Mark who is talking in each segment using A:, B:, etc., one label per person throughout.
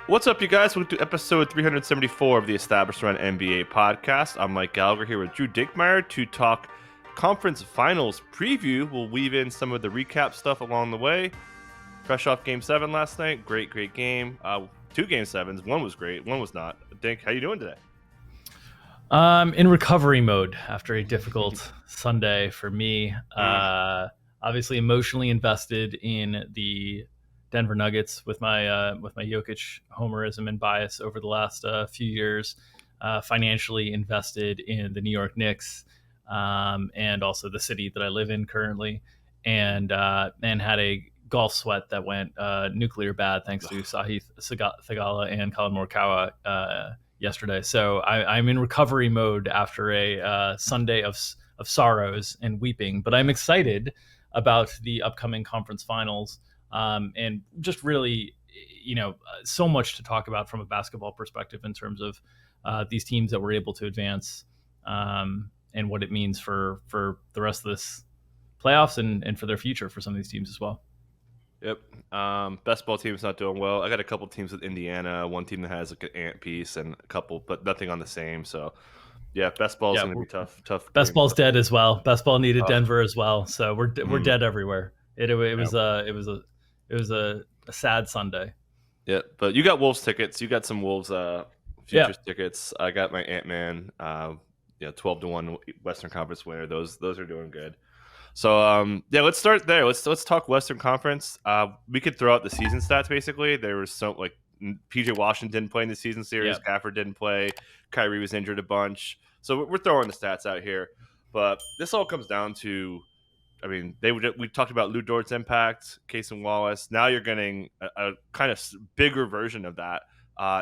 A: What's up, you guys? Welcome to episode 374 of the Established Run NBA podcast. I'm Mike Gallagher here with Drew Dinkmeyer to talk conference finals preview. We'll weave in some of the recap stuff along the way. Fresh off Game 7 last night. Great game. Two Game 7s. One was great. One was not. Dink, how you doing today?
B: In recovery mode after a difficult Sunday for me. Obviously emotionally invested in the Denver Nuggets with my Jokic homerism and bias over the last few years. Financially invested in the New York Knicks and also the city that I live in currently, and had a golf sweat that went nuclear bad thanks to Sahith Theegala and Colin Morikawa yesterday. So I'm in recovery mode after a Sunday of sorrows and weeping, but I'm excited about the upcoming conference finals. And just really, so much to talk about from a basketball perspective in terms of these teams that were able to advance and what it means for the rest of this playoffs and for their future for some of these teams as well.
A: Yep. Best ball team's not doing well. I got a couple teams with Indiana, one team that has like an ant piece and a couple, but nothing on the same. So yeah, best ball's going to be tough.
B: Best ball's dead as well. Best ball needed Denver as well. So we're dead everywhere. It was a sad Sunday.
A: Yeah, but you got Wolves tickets. You got some Wolves futures tickets. I got my Ant-Man 12-1 Western Conference winner. Those are doing good. So let's start there. Let's talk Western Conference. We could throw out the season stats basically. There was some like PJ Washington didn't play in the season series.
B: Yep.
A: Gafford didn't play. Kyrie was injured a bunch. So we're throwing the stats out here. But this all comes down to, I mean, we talked about Lou Dort's impact, Cason Wallace. Now you're getting a kind of bigger version of that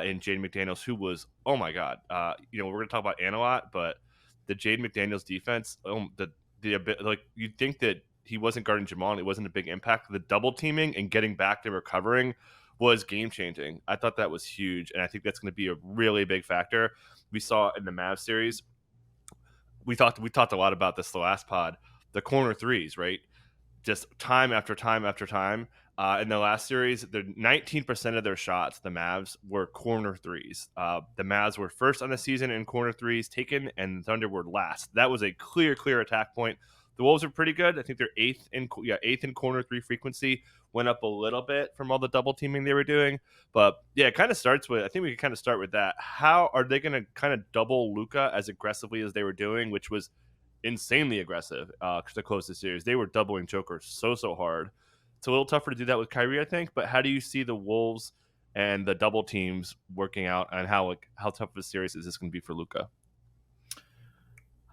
A: in Jaden McDaniels, who was, oh my God. We're going to talk about Ant a lot, but the Jaden McDaniels defense, like you'd think that he wasn't guarding Jamal and it wasn't a big impact. The double teaming and getting back to recovering was game changing. I thought that was huge, and I think that's going to be a really big factor. We saw in the Mavs series. We talked a lot about this the last pod. The corner threes, right? Just time after time after time. In the last series, 19% of their shots, the Mavs, were corner threes. The Mavs were first on the season in corner threes taken, and the Thunder were last. That was a clear attack point. The Wolves are pretty good. I think they're eighth in corner three frequency. Went up a little bit from all the double teaming they were doing. But yeah, it kind of starts with, I think we can kind of start with that. How are they going to kind of double Luka as aggressively as they were doing, which was insanely aggressive to close the series? They were doubling Joker so hard. It's a little tougher to do that with Kyrie, I think. But how do you see the Wolves and the double teams working out, and how tough of a series is this going to be for Luka?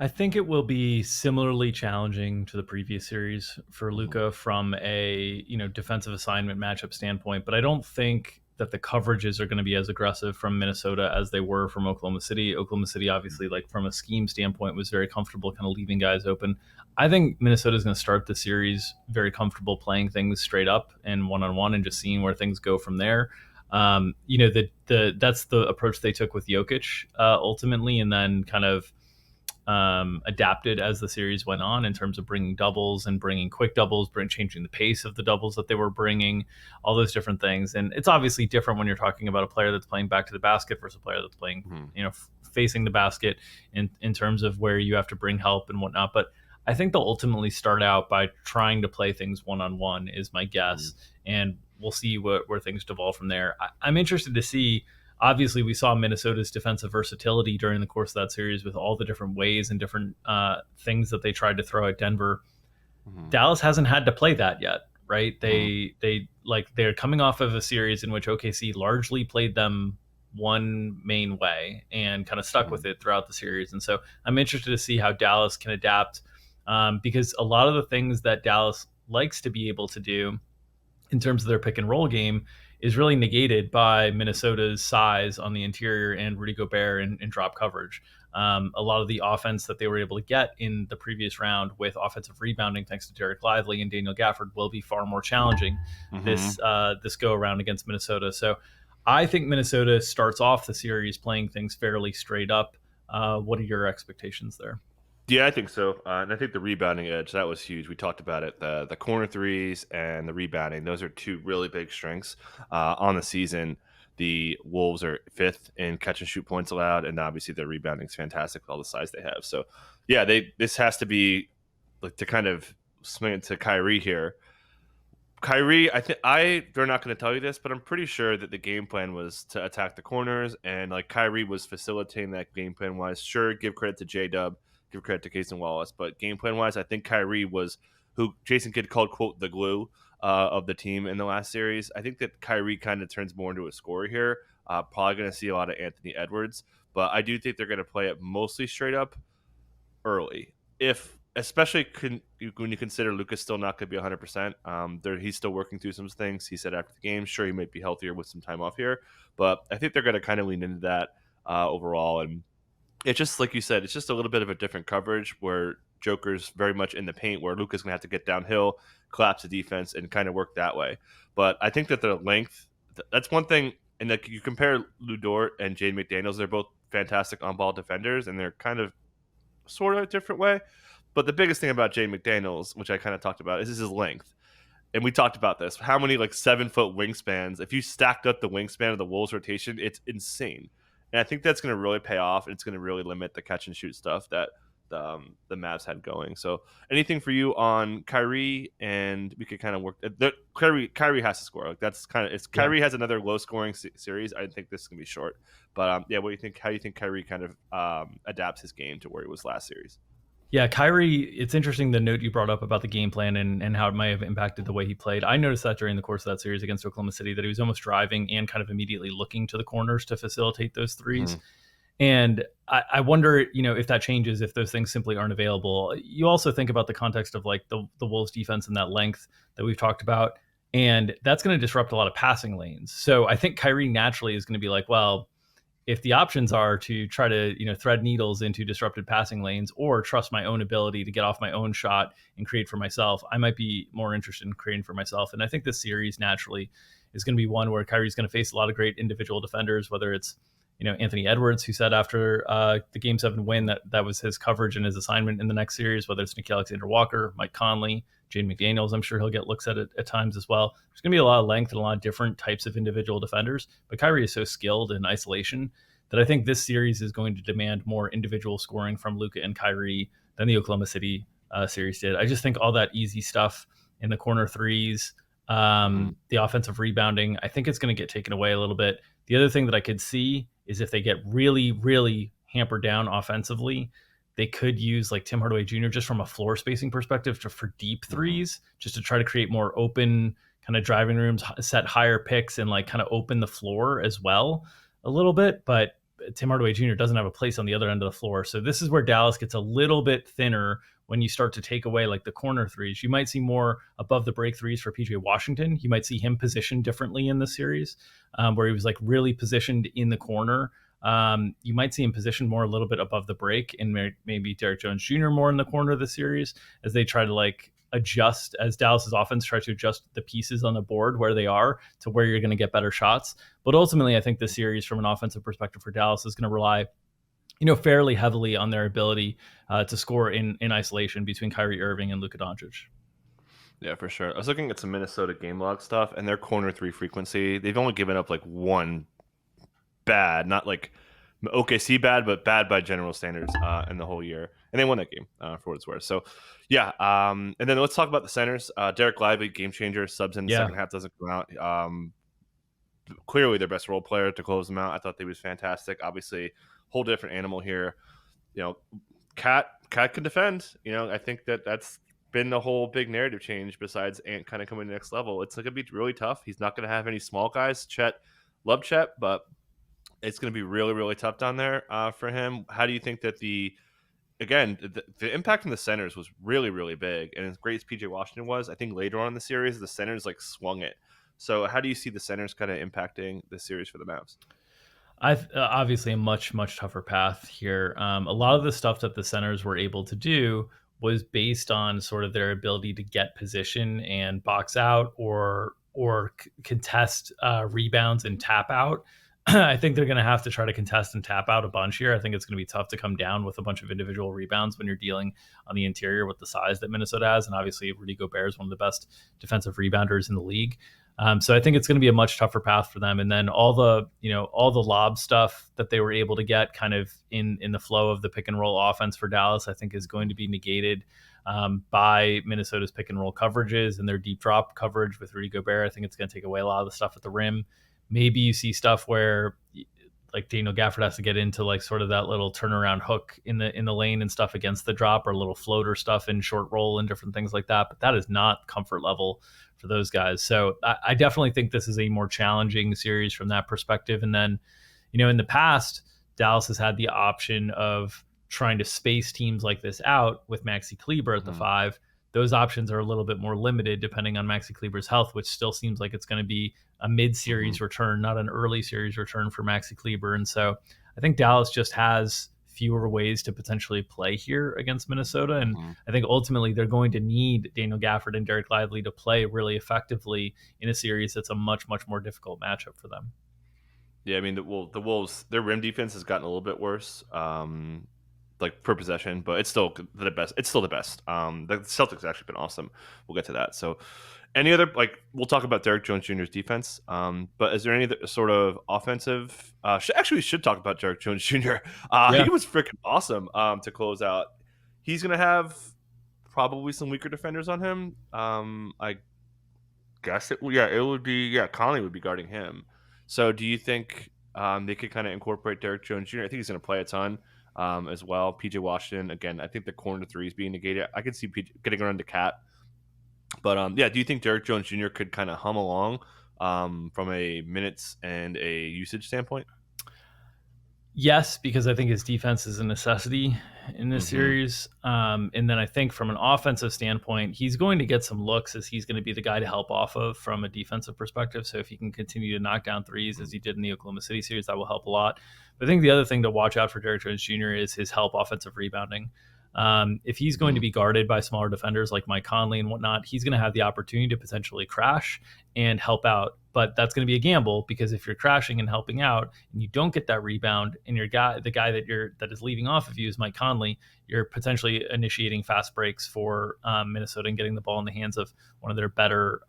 B: I think it will be similarly challenging to the previous series for Luka from a defensive assignment matchup standpoint, but I don't think that the coverages are going to be as aggressive from Minnesota as they were from Oklahoma City. Oklahoma City, obviously, like from a scheme standpoint, was very comfortable kind of leaving guys open. I think Minnesota is going to start the series very comfortable playing things straight up and one-on-one and just seeing where things go from there. That's the approach they took with Jokic ultimately, and then kind of adapted as the series went on in terms of bringing doubles and bringing quick doubles, changing the pace of the doubles that they were bringing, all those different things. And it's obviously different when you're talking about a player that's playing back to the basket versus a player that's playing, facing the basket in terms of where you have to bring help and whatnot. But I think they'll ultimately start out by trying to play things one-on-one is my guess. And we'll see where things devolve from there. I'm interested to see. Obviously, we saw Minnesota's defensive versatility during the course of that series with all the different ways and different things that they tried to throw at Denver. Dallas hasn't had to play that yet, right? They're coming off of a series in which OKC largely played them one main way and kind of stuck with it throughout the series. And so I'm interested to see how Dallas can adapt because a lot of the things that Dallas likes to be able to do in terms of their pick and roll game is really negated by Minnesota's size on the interior and Rudy Gobert and drop coverage. A lot of the offense that they were able to get in the previous round with offensive rebounding, thanks to Derek Lively and Daniel Gafford, will be far more challenging this go around against Minnesota. So I think Minnesota starts off the series playing things fairly straight up. What are your expectations there?
A: Yeah, I think so. And I think the rebounding edge, that was huge. We talked about it. The corner threes and the rebounding, those are two really big strengths on the season. The Wolves are 5th in catch and shoot points allowed, and obviously their rebounding is fantastic with all the size they have. So yeah, this has to be like to kind of swing it to Kyrie here. Kyrie, they're not going to tell you this, but I'm pretty sure that the game plan was to attack the corners, and like Kyrie was facilitating that game plan wise. Sure, give credit to J Dub, give credit to Casey Wallace, but game plan wise, I think Kyrie was who Jason Kidd called quote the glue of the team in the last series. I think that Kyrie kind of turns more into a scorer here. Probably going to see a lot of Anthony Edwards, but I do think they're going to play it mostly straight up early. If especially when you consider Luka's still not going to be 100%, he's still working through some things. He said after the game, sure, he might be healthier with some time off here, but I think they're going to kind of lean into that overall. And it's just like you said, it's just a little bit of a different coverage where Joker's very much in the paint, where Luka's going to have to get downhill, collapse the defense, and kind of work that way. But I think that the length, that's one thing. And like you compare Lou Dort and Jaden McDaniels, they're both fantastic on-ball defenders, and they're kind of sort of a different way. But the biggest thing about Jay McDaniels, which I kind of talked about, is his length. And we talked about this. How many like 7-foot wingspans? If you stacked up the wingspan of the Wolves rotation, it's insane. And I think that's going to really pay off, and it's going to really limit the catch and shoot stuff that the Mavs had going. So anything for you on Kyrie, and we could kind of work. Kyrie has to score. Like that's kind of it's. Kyrie has another low scoring series. I think this is gonna be short. But yeah, what do you think? How do you think Kyrie kind of adapts his game to where he was last series?
B: Yeah, Kyrie, it's interesting the note you brought up about the game plan and how it might have impacted the way he played. I noticed that during the course of that series against Oklahoma City that he was almost driving and kind of immediately looking to the corners to facilitate those threes. Mm-hmm. And I wonder, if that changes, if those things simply aren't available. You also think about the context of like the Wolves defense and that length that we've talked about, and that's going to disrupt a lot of passing lanes. So I think Kyrie naturally is going to be like, well, if the options are to try to thread needles into disrupted passing lanes or trust my own ability to get off my own shot and create for myself, I might be more interested in creating for myself. And I think this series naturally is going to be one where Kyrie's going to face a lot of great individual defenders, whether it's Anthony Edwards, who said after the Game 7 win that was his coverage and his assignment in the next series, whether it's Nickeil Alexander-Walker, Mike Conley, Jaden McDaniels. I'm sure he'll get looks at it at times as well. There's going to be a lot of length and a lot of different types of individual defenders, but Kyrie is so skilled in isolation that I think this series is going to demand more individual scoring from Luka and Kyrie than the Oklahoma City series did. I just think all that easy stuff in the corner threes, the offensive rebounding, I think it's going to get taken away a little bit. The other thing that I could see is if they get really, really hampered down offensively, they could use like Tim Hardaway Jr. just from a floor spacing perspective for deep threes, just to try to create more open kind of driving rooms, set higher picks, and like kind of open the floor as well a little bit. But Tim Hardaway Jr. doesn't have a place on the other end of the floor. So this is where Dallas gets a little bit thinner when you start to take away like the corner threes. You might see more above the break threes for PJ Washington. You might see him positioned differently in the series, where he was like really positioned in the corner. You might see him positioned more a little bit above the break, and maybe Derek Jones Jr. more in the corner of the series as they try to like adjust, as Dallas's offense tries to adjust the pieces on the board where they are to where you're going to get better shots. But ultimately, I think the series from an offensive perspective for Dallas is going to rely fairly heavily on their ability to score in isolation between Kyrie Irving and Luka Doncic.
A: Yeah, for sure. I was looking at some Minnesota game log stuff, and their corner three frequency, they've only given up like one bad, not like OKC bad, but bad by general standards in the whole year. And they won that game for what it's worth. So, yeah. And then let's talk about the centers. Derek Lively, game changer, subs in the second half, doesn't come out. Clearly their best role player to close them out. I thought they was fantastic. Obviously, whole different animal here. Cat can defend. I think that's been the whole big narrative change besides Ant kind of coming to the next level. It's going to be really tough. He's not going to have any small guys. Love Chet, but it's going to be really, really tough down there for him. How do you think that the impact on the centers was really, really big? And as great as PJ Washington was, I think later on in the series, the centers like swung it. So how do you see the centers kind of impacting the series for the Mavs?
B: I've obviously a much, much tougher path here. A lot of the stuff that the centers were able to do was based on sort of their ability to get position and box out or contest rebounds and tap out. I think they're going to have to try to contest and tap out a bunch here. I think it's going to be tough to come down with a bunch of individual rebounds when you're dealing on the interior with the size that Minnesota has. And obviously, Rudy Gobert is one of the best defensive rebounders in the league. So I think it's going to be a much tougher path for them. And then all the lob stuff that they were able to get kind of in the flow of the pick and roll offense for Dallas, I think is going to be negated by Minnesota's pick and roll coverages and their deep drop coverage with Rudy Gobert. I think it's going to take away a lot of the stuff at the rim. Maybe you see stuff where like Daniel Gafford has to get into like sort of that little turnaround hook in the lane and stuff against the drop, or a little floater stuff in short roll and different things like that. But that is not comfort level for those guys. So I definitely think this is a more challenging series from that perspective. And then, in the past, Dallas has had the option of trying to space teams like this out with Maxi Kleber at the 5. Those options are a little bit more limited depending on Maxi Kleber's health, which still seems like it's going to be a mid-series return, not an early series return for Maxi Kleber. And so I think Dallas just has fewer ways to potentially play here against Minnesota. And I think ultimately they're going to need Daniel Gafford and Derek Lively to play really effectively in a series that's a much, much more difficult matchup for them.
A: Yeah, I mean, the Wolves, their rim defense has gotten a little bit worse, like per possession, but it's still the best. It's still the best. The Celtics have actually been awesome. We'll get to that. So, any other, like, we'll talk about Derek Jones Jr.'s defense. But is there any other sort of offensive? We should talk about Derek Jones Jr. He was freaking awesome to close out. He's gonna have probably some weaker defenders on him. I guess it would be Conley would be guarding him. So do you think they could kind of incorporate Derek Jones Jr.? I think he's going to play a ton as well. PJ Washington, again, I think the corner three is being negated. I could see getting around to Cat. But do you think Derek Jones Jr. could kind of hum along from a minutes and a usage standpoint?
B: Yes, because I think his defense is a necessity in this series. And then I think from an offensive standpoint, he's going to get some looks as he's going to be the guy to help off of from a defensive perspective. So if he can continue to knock down threes as he did in the Oklahoma City series, that will help a lot. But I think the other thing to watch out for Derek Jones Jr. is his help offensive rebounding. If he's going to be guarded by smaller defenders like Mike Conley and whatnot, he's going to have the opportunity to potentially crash and help out. But that's going to be a gamble, because if you're crashing and helping out and you don't get that rebound, and the guy that is leaving off of you is Mike Conley, you're potentially initiating fast breaks for Minnesota and getting the ball in the hands of one of their better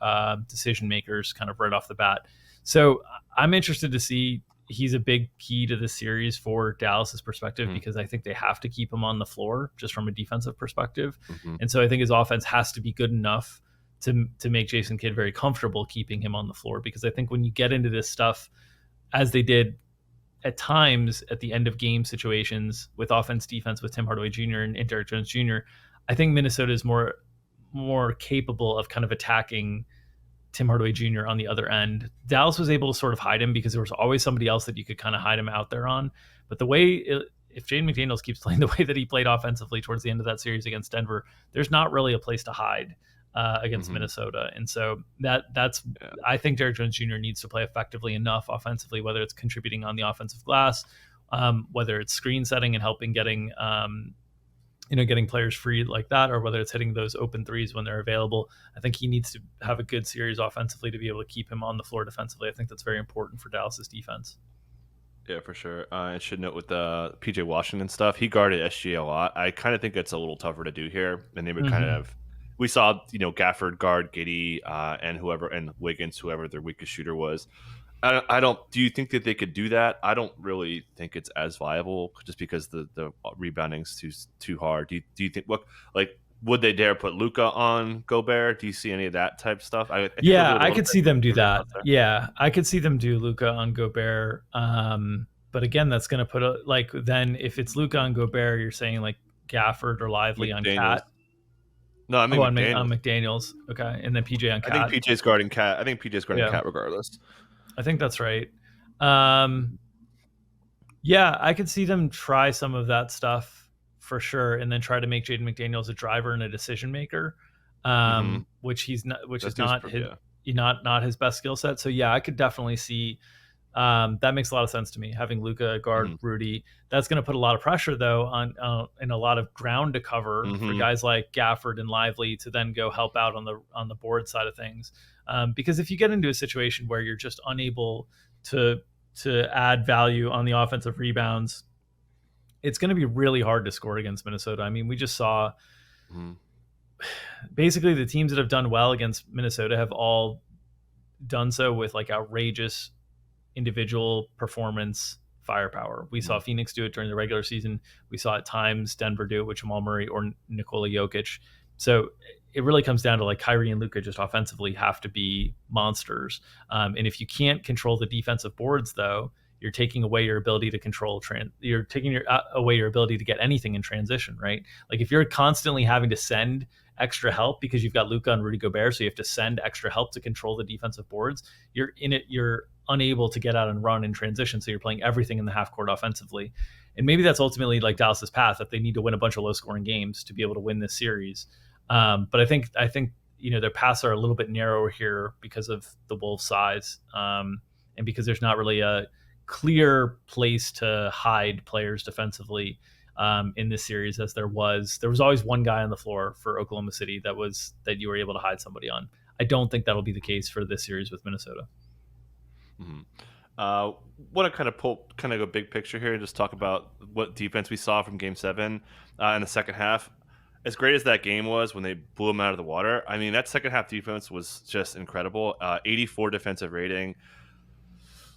B: decision makers kind of right off the bat. So I'm interested to see. He's a big key to this series for Dallas's perspective, because I think they have to keep him on the floor just from a defensive perspective. And so I think his offense has to be good enough to make Jason Kidd very comfortable keeping him on the floor, because I think when you get into this stuff, as they did at times at the end of game situations with offense defense with Tim Hardaway Jr. and Derek Jones Jr., I think Minnesota is more capable of kind of attacking Tim Hardaway Jr. on the other end. Dallas was able to sort of hide him because there was always somebody else that you could kind of hide him out there on. But if Jaden McDaniels keeps playing the way that he played offensively towards the end of that series against Denver, there's not really a place to hide against Minnesota. And so I think Derek Jones Jr. needs to play effectively enough offensively, whether it's contributing on the offensive glass, whether it's screen setting and helping getting players free like that, or whether it's hitting those open threes when they're available. I think he needs to have a good series offensively to be able to keep him on the floor defensively. I think that's very important for Dallas's defense.
A: Yeah, for sure. I should note with the PJ Washington stuff, he guarded SGA a lot. I kind of think it's a little tougher to do here, and they would kind of. We saw, Gafford guard Giddey and Wiggins, whoever their weakest shooter was. I don't. Do you think that they could do that? I don't really think it's as viable, just because the rebounding's too hard. Do you think would they dare put Luka on Gobert? Do you see any of that type stuff? I
B: could see them do that. Yeah, I could see them do Luka on Gobert. But again, that's going to put then if it's Luka on Gobert, you're saying like Gafford or Lively on Cat.
A: No, I mean McDaniels.
B: On McDaniels. Okay, and then PJ on Cat.
A: I think PJ's guarding Cat. Cat regardless.
B: I think that's right. Yeah, I could see them try some of that stuff for sure, and then try to make Jaden McDaniels a driver and a decision maker, which is not his best skill set. So yeah, I could definitely see. That makes a lot of sense to me. Having Luka guard Rudy, that's going to put a lot of pressure though on and a lot of ground to cover for guys like Gafford and Lively to then go help out on the board side of things. Because if you get into a situation where you're just unable to add value on the offensive rebounds, it's going to be really hard to score against Minnesota. I mean, we just saw basically the teams that have done well against Minnesota have all done so with like outrageous individual performance firepower. We saw
A: Mhm.
B: Phoenix do it during the regular season. We saw at times Denver do it with Jamal Murray or Nikola Jokic. So it really comes down to like Kyrie and Luka just offensively have to be monsters. And if you can't control the defensive boards, though, you're taking away your ability to control you're taking away your ability to get anything in transition, right? Like if you're constantly having to send extra help because you've got Luka and Rudy Gobert, so you have to send extra help to control the defensive boards, you're unable to get out and run in transition, so you're playing everything in the half court offensively. And maybe that's ultimately like Dallas's path, that they need to win a bunch of low scoring games to be able to win this series. But I think their paths are a little bit narrower here because of the Wolves' size, and because there's not really a clear place to hide players defensively in this series, as there was always one guy on the floor for Oklahoma City that you were able to hide somebody on. I don't think that'll be the case for this series with Minnesota.
A: Mhm. Uh, Want to kind of go big picture here and just talk about what defense we saw from Game 7 in the second half. As great as that game was when they blew them out of the water, I mean, that second half defense was just incredible. 84 defensive rating.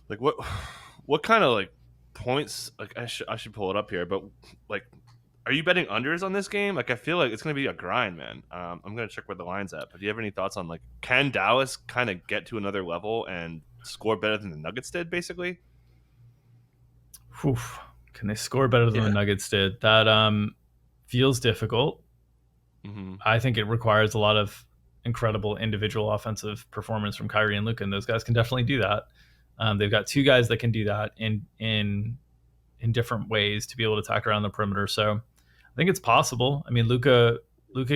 A: Like what kind of like points? Like I should pull it up here, but like, are you betting unders on this game? Like I feel like it's going to be a grind, man. I'm going to check where the line's at. But do you have any thoughts on like can Dallas kind of get to another level and score better than the Nuggets did, basically?
B: Whew. Can they score better than the
A: Yeah.
B: Nuggets did? That feels difficult.
A: Mm-hmm.
B: I think it requires a lot of incredible individual offensive performance from Kyrie and Luka, and those guys can definitely do that. They've got two guys that can do that in different ways to be able to attack around the perimeter. So I think it's possible. I mean, Luka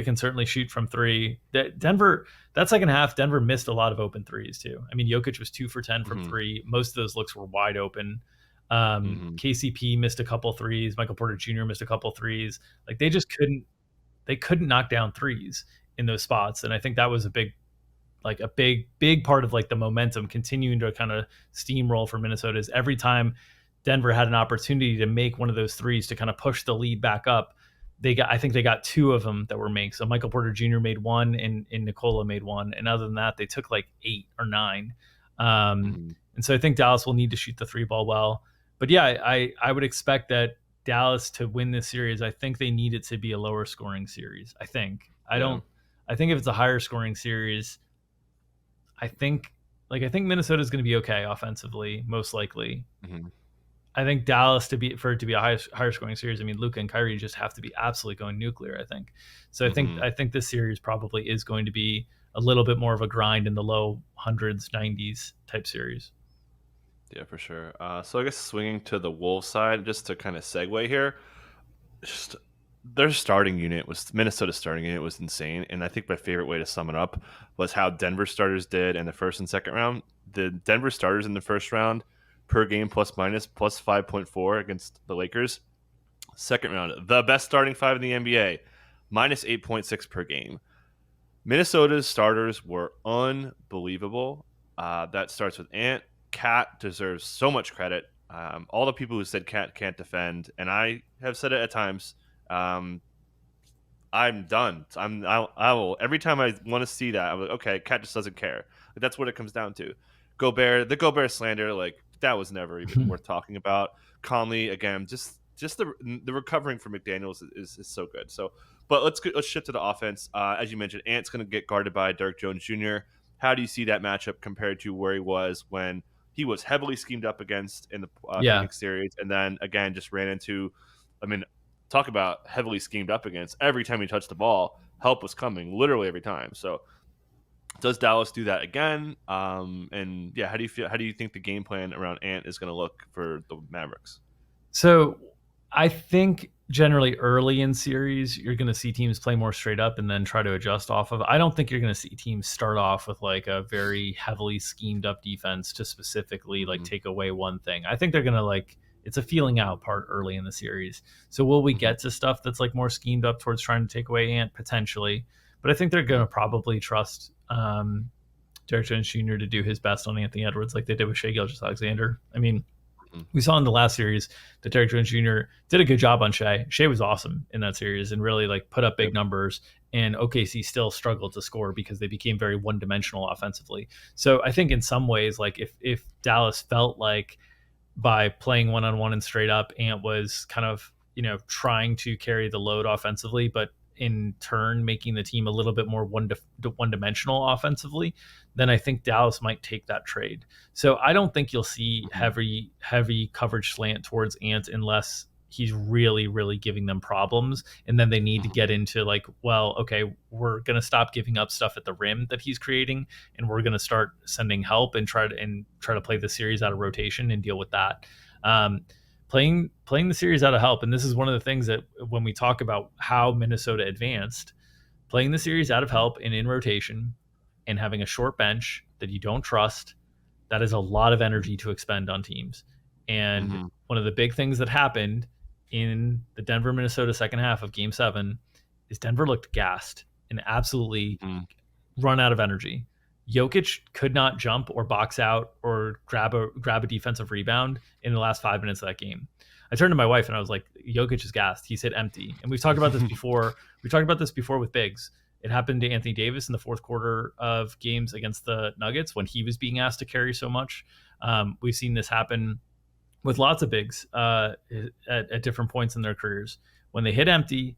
B: can certainly shoot from three. Denver, that second half, Denver missed a lot of open threes too. I mean, Jokic was 2 for 10 from
A: Mm-hmm.
B: three. Most of those looks were wide open.
A: Mm-hmm.
B: KCP missed a couple threes. Michael Porter Jr. missed a couple threes. Like they just couldn't knock down threes in those spots. And I think that was a big part of like the momentum continuing to kind of steamroll for Minnesota. Is every time Denver had an opportunity to make one of those threes to kind of push the lead back up, I think they got two of them that were makes. So Michael Porter Jr. made one and Nikola made one. And other than that, they took like 8 or 9.
A: Mm-hmm.
B: And so I think Dallas will need to shoot the three ball well. But yeah, I would expect that Dallas to win this series. I think they need it to be a lower scoring series. I think. I
A: Yeah.
B: don't I think if it's a higher scoring series, I think Minnesota is going to be okay offensively, most likely.
A: Mm-hmm.
B: I think Dallas for it to be a higher scoring series. I mean, Luka and Kyrie just have to be absolutely going nuclear. I think so.
A: Mm-hmm.
B: I think this series probably is going to be a little bit more of a grind in the low hundreds, 90s type series.
A: Yeah, for sure. So I guess swinging to the Wolves side, just to kind of segue here, just their starting unit was Minnesota's starting unit was insane, and I think my favorite way to sum it up was how Denver starters did in the first and second round. The Denver starters in the first round per game plus minus plus 5.4 against the Lakers. Second round, the best starting five in the NBA, minus 8.6 per game. Minnesota's starters were unbelievable. That starts with Ant. Cat deserves so much credit. All the people who said Cat can't defend, and I have said it at times. Um, I'm done. I will every time I want to see that. I'm like, okay, Cat just doesn't care. Like, that's what it comes down to. The Gobert slander, like that was never even worth talking about. Conley again, just the recovering for McDaniels is so good. So, but let's shift to the offense. As you mentioned, Ant's going to get guarded by Dirk Jones Jr. How do you see that matchup compared to where he was when he was heavily schemed up against in the
B: Yeah.
A: Phoenix series, and then again just ran into? I mean, talk about heavily schemed up against. Every time he touched the ball, help was coming, literally every time. So, does Dallas do that again? And yeah, how do you feel? How do you think the game plan around Ant is going to look for the Mavericks?
B: So I think generally early in series, you're going to see teams play more straight up and then try to adjust off of. I don't think you're going to see teams start off with like a very heavily schemed up defense to specifically like
A: Mm-hmm.
B: take away one thing. I think they're going to like, it's a feeling out part early in the series. So will we
A: Mm-hmm.
B: get to stuff that's like more schemed up towards trying to take away Ant? Potentially. But I think they're going to probably trust Derek Jones Jr. to do his best on Anthony Edwards like they did with Shai Gilgeous-Alexander. I mean, we saw in the last series that Derek Jones Jr. did a good job on Shai. Shai was awesome in that series and really like put up big
A: Yep.
B: numbers. and OKC still struggled to score because they became very one-dimensional offensively. So I think in some ways, like if Dallas felt like by playing one-on-one and straight up, Ant was kind of, trying to carry the load offensively, but in turn making the team a little bit more one-dimensional offensively, then I think Dallas might take that trade. So I don't think you'll see heavy coverage slant towards Ant unless he's really, really giving them problems. And then they need to get into like, well, okay, we're going to stop giving up stuff at the rim that he's creating, and we're going to start sending help and try to play the series out of rotation and deal with that. Playing the series out of help. And this is one of the things that when we talk about how Minnesota advanced, playing the series out of help and in rotation and having a short bench that you don't trust, that is a lot of energy to expend on teams. And one of the big things that happened in the Denver Minnesota second half of Game 7 is Denver looked gassed and absolutely run out of energy. Jokic could not jump or box out or grab a defensive rebound in the last 5 minutes of that game. I turned to my wife and I was like, Jokic is gassed. He's hit empty. And we've talked about this before. We talked about this before with bigs. It happened to Anthony Davis in the fourth quarter of games against the Nuggets when he was being asked to carry so much. We've seen this happen with lots of bigs at different points in their careers. When they hit empty,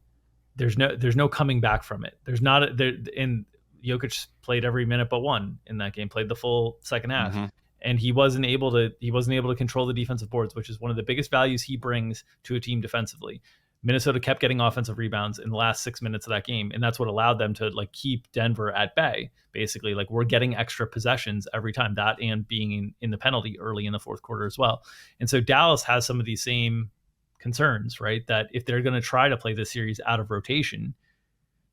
B: there's no coming back from it. And Jokic played every minute but one in that game, played the full second half. And he wasn't able to control the defensive boards, which is one of the biggest values he brings to a team defensively. Minnesota kept getting offensive rebounds in the last 6 minutes of that game, and that's what allowed them to like keep Denver at bay. Basically, like we're getting extra possessions every time, that and being in the penalty early in the fourth quarter as well. And so Dallas has some of these same concerns, right? That if they're going to try to play this series out of rotation,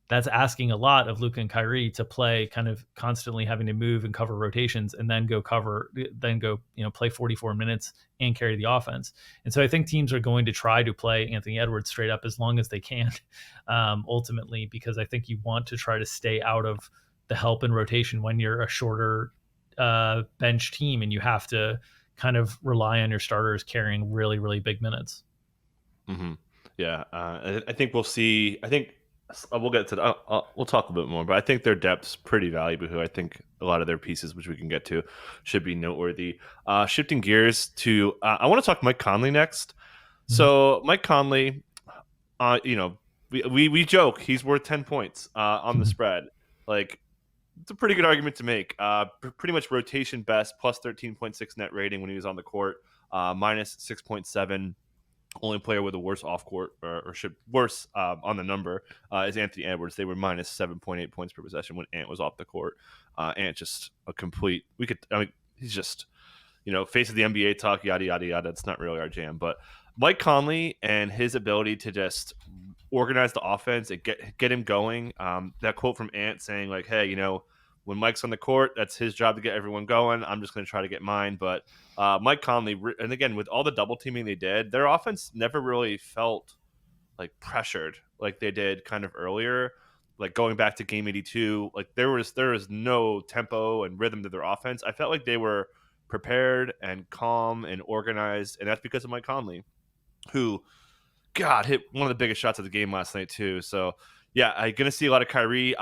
B: that's asking a lot of Luka and Kyrie to play kind of constantly having to move and cover rotations and then go play 44 minutes and carry the offense. And so I think teams are going to try to play Anthony Edwards straight up as long as they can, ultimately, because I think you want to try to stay out of the help and rotation when you're a shorter bench team and you have to kind of rely on your starters carrying really, really big minutes.
A: Yeah. I think we'll see. I think we'll get to that. We'll talk a bit more, but I think their depth's pretty valuable. I think a lot of their pieces, which we can get to, should be noteworthy. Shifting gears to, I want to talk Mike Conley next. So Mike Conley, we joke he's worth 10 points on the spread. Like, it's a pretty good argument to make. Pretty much rotation best, plus 13.6 net rating when he was on the court, minus 6.7. Only player with a worse off court or should worse on the number is Anthony Edwards. They were minus 7.8 points per possession when Ant was off the court. Ant just a complete. He's just face of the NBA talk, yada yada yada. It's not really our jam, but Mike Conley and his ability to just organize the offense and get him going. That quote from Ant saying like, "Hey, when Mike's on the court, that's his job to get everyone going. I'm just going to try to get mine." But Mike Conley, and again, with all the double teaming they did, their offense never really felt like pressured like they did kind of earlier. Like going back to game 82, like there was no tempo and rhythm to their offense. I felt like they were prepared and calm and organized, and that's because of Mike Conley, who, God, hit one of the biggest shots of the game last night too. So, yeah, I'm going to see a lot of Kyrie.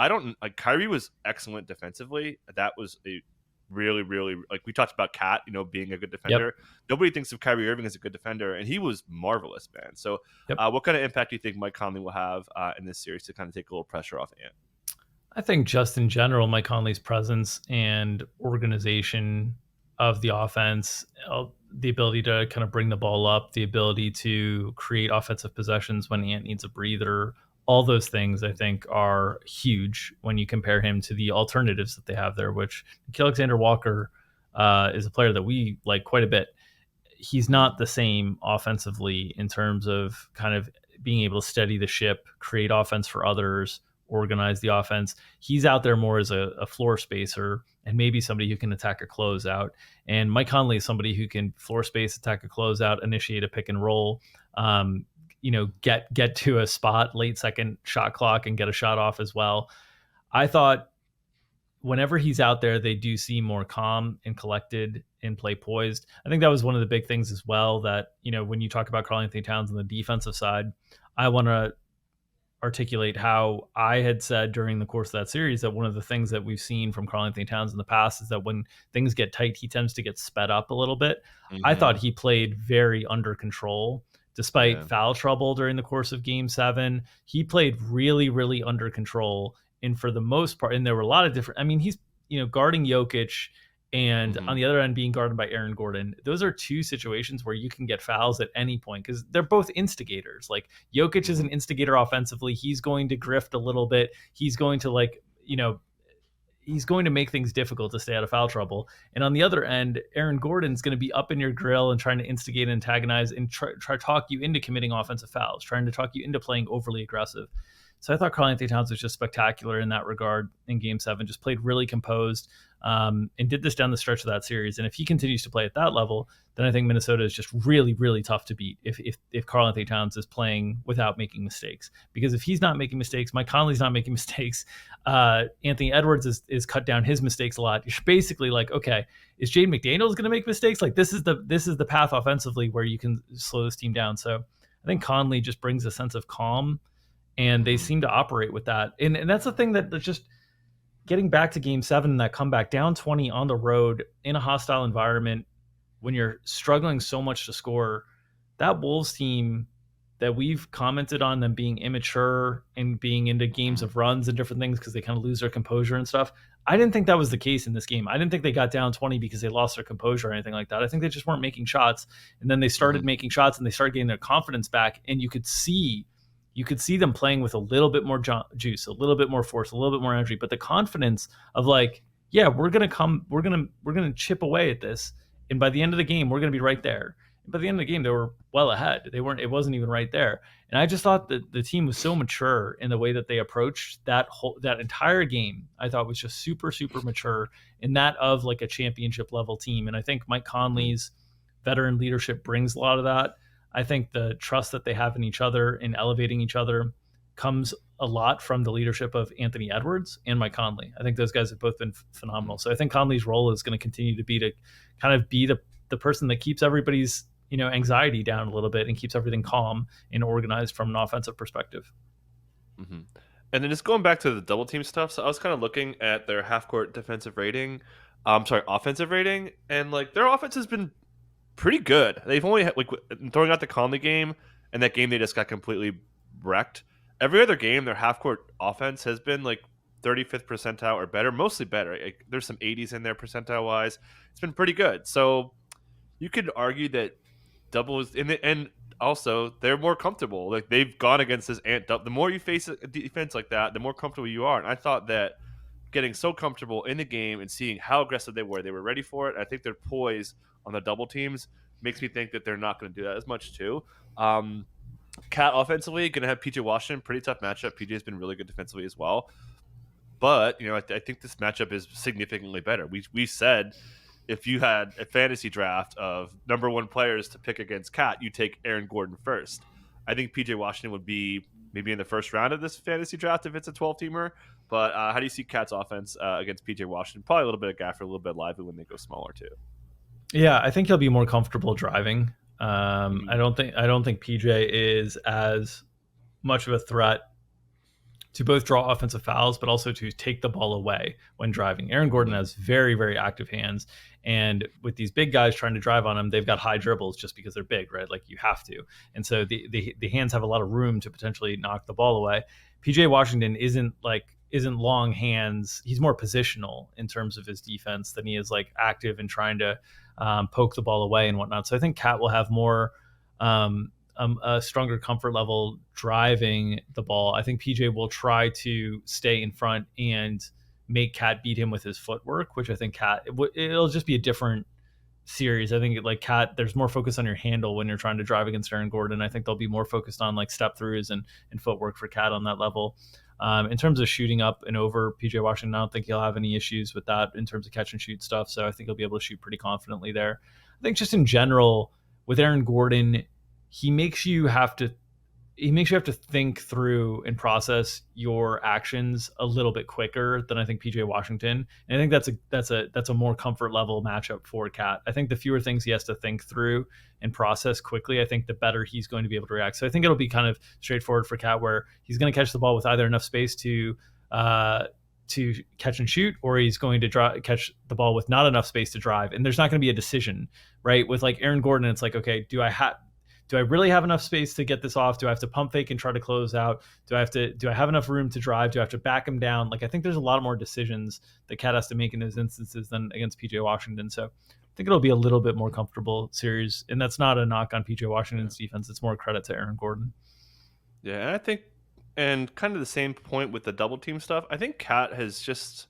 A: Kyrie was excellent defensively. That was a really, really, like we talked about Cat, being a good defender. Yep. Nobody thinks of Kyrie Irving as a good defender, and he was marvelous, man. So what kind of impact do you think Mike Conley will have in this series to kind of take a little pressure off Ant?
B: I think just in general, Mike Conley's presence and organization of the offense, the ability to kind of bring the ball up, the ability to create offensive possessions when Ant needs a breather, all those things I think are huge when you compare him to the alternatives that they have there, which Alexander Walker is a player that we like quite a bit. He's not the same offensively in terms of kind of being able to steady the ship, create offense for others, organize the offense. He's out there more as a floor spacer and maybe somebody who can attack a closeout. And Mike Conley is somebody who can floor space, attack a closeout, initiate a pick and roll, get to a spot late second shot clock and get a shot off as well. I thought whenever he's out there, they do seem more calm and collected and play poised. I think that was one of the big things as well that, when you talk about Karl-Anthony Towns on the defensive side, I want to articulate how I had said during the course of that series that one of the things that we've seen from Karl Anthony Towns in the past is that when things get tight, he tends to get sped up a little bit. I thought
A: Hmm.
B: he played very under control. Despite
A: Yeah.
B: foul trouble during the course of game 7, he played really, really under control. And for the most part, and there were a lot of different, I mean, he's, guarding Jokic and on
A: Hmm.
B: the other end being guarded by Aaron Gordon. Those are two situations where you can get fouls at any point because they're both instigators. Like Jokic is
A: Hmm.
B: an instigator offensively. He's going to grift a little bit. He's going to he's going to make things difficult to stay out of foul trouble. And on the other end, Aaron Gordon's going to be up in your grill and trying to instigate and antagonize and try to talk you into committing offensive fouls, trying to talk you into playing overly aggressive. So I thought Karl Anthony Towns was just spectacular in that regard in Game 7. Just played really composed, and did this down the stretch of that series. And if he continues to play at that level, then I think Minnesota is just really, really tough to beat if Karl Anthony Towns is playing without making mistakes. Because if he's not making mistakes, Mike Conley's not making mistakes, Anthony Edwards is cut down his mistakes a lot. You're basically like, okay, is Jaden McDaniels going to make mistakes? Like this is the path offensively where you can slow this team down. So I think Conley just brings a sense of calm, and they
A: Hmm.
B: seem to operate with that. And that's the thing that's just getting back to game 7, that comeback down 20 on the road in a hostile environment when you're struggling so much to score. That Wolves team that we've commented on them being immature and being into games
A: Hmm.
B: of runs and different things because they kind of lose their composure and stuff. I didn't think that was the case in this game. I didn't think they got down 20 because they lost their composure or anything like that. I think they just weren't making shots. And then they started
A: Hmm.
B: making shots and they started getting their confidence back. And you could see them playing with a little bit more juice, a little bit more force, a little bit more energy, but the confidence of like, yeah, we're gonna chip away at this, and by the end of the game, we're gonna be right there. And by the end of the game, they were well ahead. They weren't. It wasn't even right there. And I just thought that the team was so mature in the way that they approached that entire game. I thought was just super super mature in that of like a championship level team. And I think Mike
A: Hmm.
B: Conley's veteran leadership brings a lot of that. I think the trust that they have in each other and elevating each other comes a lot from the leadership of Anthony Edwards and Mike Conley. I think those guys have both been phenomenal. So I think Conley's role is going to continue to be to kind of be the person that keeps everybody's anxiety down a little bit and keeps everything calm and organized from an offensive perspective.
A: Hmm. And then just going back to the double team stuff, so I was kind of looking at their half court defensive rating, sorry, offensive rating, and like their offense has been pretty good. They've only had, like throwing out the Conley game and that game they just got completely wrecked. Every other game, their half court offense has been like 35th percentile or better, mostly better. Like, there's some 80s in there percentile wise. It's been pretty good. So you could argue that doubles in the and also they're more comfortable. Like they've gone against this ant. The more you face a defense like that, the more comfortable you are. And I thought that getting so comfortable in the game and seeing how aggressive they were ready for it. I think their poise on the double teams makes me think that they're not going to do that as much too. Um, Cat offensively going to have PJ Washington, pretty tough matchup. PJ has been really good defensively as well. But I think this matchup is significantly better. We said if you had a fantasy draft of number one players to pick against Cat, you take Aaron Gordon first. I think PJ Washington would be maybe in the first round of this fantasy draft if it's a 12 teamer. But how do you see Cat's offense against PJ Washington? Probably a little bit of Gafford, a little bit lively when they go smaller too.
B: Yeah, I think he'll be more comfortable driving. I
A: Mm-hmm.
B: don't think PJ is as much of a threat to both draw offensive fouls, but also to take the ball away when driving. Aaron Gordon
A: Mm-hmm.
B: has very, very active hands. And with these big guys trying to drive on him, they've got high dribbles just because they're big, right? Like you have to. And so the hands have a lot of room to potentially knock the ball away. PJ Washington isn't long hands. He's more positional in terms of his defense than he is like active and trying to poke the ball away and whatnot. So I think Cat will have more a stronger comfort level driving the ball. I think PJ will try to stay in front and make Cat beat him with his footwork, which I think Cat it'll just be a different series. I think like Cat, there's more focus on your handle when you're trying to drive against Aaron Gordon. I think they'll be more focused on like step throughs and footwork for Cat on that level. In terms of shooting up and over PJ Washington, I don't think he'll have any issues with that in terms of catch and shoot stuff. So I think he'll be able to shoot pretty confidently there. I think just in general with Aaron Gordon, he makes you have to he makes you have to think through and process your actions a little bit quicker than I think PJ Washington. And I think that's a more comfort level matchup for Cat. I think the fewer things he has to think through and process quickly, I think the better he's going to be able to react. So I think it'll be kind of straightforward for Cat, where he's going to catch the ball with either enough space to catch and shoot, or he's going to catch the ball with not enough space to drive. And there's not going to be a decision, right? With like Aaron Gordon, it's like, okay, do I really have enough space to get this off? Do I have to pump fake and try to close out? Do I have enough room to drive? Do I have to back him down? Like, I think there's a lot more decisions that Cat has to make in those instances than against PJ Washington. So I think it'll be a little bit more comfortable series. And that's not a knock on PJ Washington's defense. It's more credit to Aaron Gordon.
A: Yeah, and I think, and kind of the same point with the double team stuff. I think Cat has just,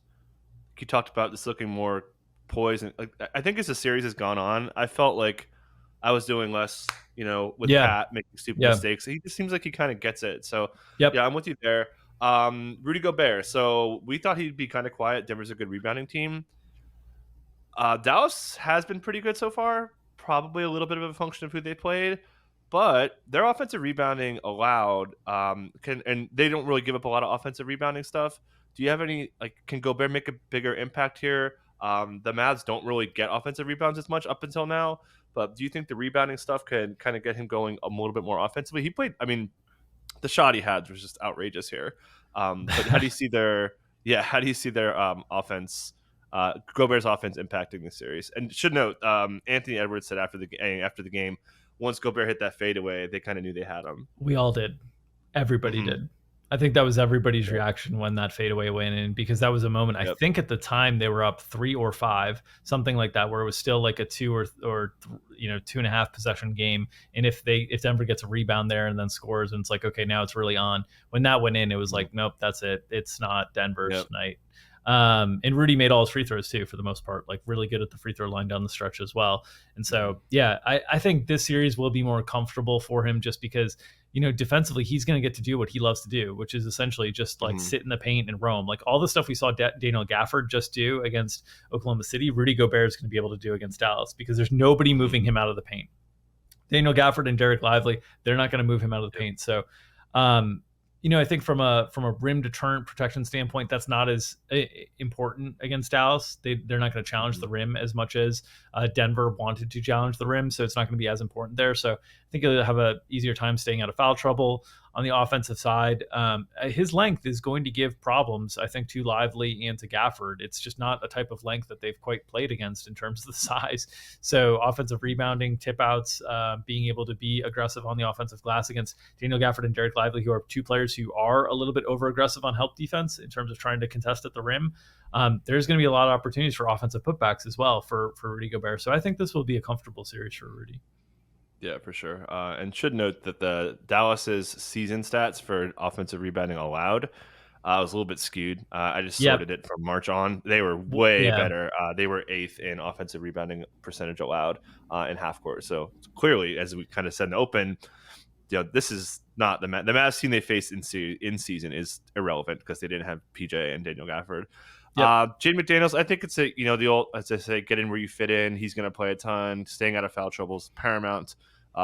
A: you talked about this looking more poised. And like, I think as the series has gone on, I felt like I was doing less, with Cat making stupid mistakes. He just seems like he kind of gets it. So yeah, I'm with you there. Rudy Gobert. So we thought he'd be kind of quiet. Denver's a good rebounding team. Dallas has been pretty good so far. Probably a little bit of a function of who they played, but their offensive rebounding allowed and they don't really give up a lot of offensive rebounding stuff. Do you have any, like, can Gobert make a bigger impact here? The Mavs don't really get offensive rebounds as much up until now, but do you think the rebounding stuff can kind of get him going a little bit more offensively? He played, I mean, the shot he had was just outrageous here. But how do you see their offense, Gobert's offense impacting the series? And should note, Anthony Edwards said after the game, once Gobert hit that fadeaway, they kind of knew they had him.
B: We all did. Everybody did. I think that was everybody's reaction when that fadeaway went in, because that was a moment. I think at the time they were up 3 or 5, something like that, where it was still like a 2 or 2.5 possession game. And if Denver gets a rebound there and then scores, and it's like, okay, now it's really on. When that went in, it was like, nope, that's it. It's not Denver's night. And Rudy made all his free throws too, for the most part, like really good at the free throw line down the stretch as well. And so, yeah, I think this series will be more comfortable for him, just because, defensively, he's going to get to do what he loves to do, which is essentially just like sit in the paint and roam. Like all the stuff we saw Daniel Gafford just do against Oklahoma City, Rudy Gobert is going to be able to do against Dallas, because there's nobody moving him out of the paint. Daniel Gafford and Derek Lively, they're not going to move him out of the paint. So, I think from a rim deterrent protection standpoint, that's not as important against Dallas. They're not going to challenge the rim as much as Denver wanted to challenge the rim, so it's not going to be as important there. So I think he'll have a easier time staying out of foul trouble. On the offensive side, his length is going to give problems, I think, to Lively and to Gafford. It's just not a type of length that they've quite played against in terms of the size. So offensive rebounding, tip outs, being able to be aggressive on the offensive glass against Daniel Gafford and Derek Lively, who are two players who are a little bit over aggressive on help defense in terms of trying to contest at the rim. There's going to be a lot of opportunities for offensive putbacks as well for Rudy Gobert. So I think this will be a comfortable series for Rudy.
A: Yeah, for sure. And should note that the Dallas's season stats for offensive rebounding allowed was a little bit skewed. I just sorted it from March on. They were way better. They were 8th in offensive rebounding percentage allowed in half court. So clearly, as we kind of said in the open, this is not the Mavs team they faced in season is irrelevant, because they didn't have PJ and Daniel Gafford. Jaden McDaniels, I think it's the old, as I say, get in where you fit in. He's going to play a ton. Staying out of foul trouble is paramount,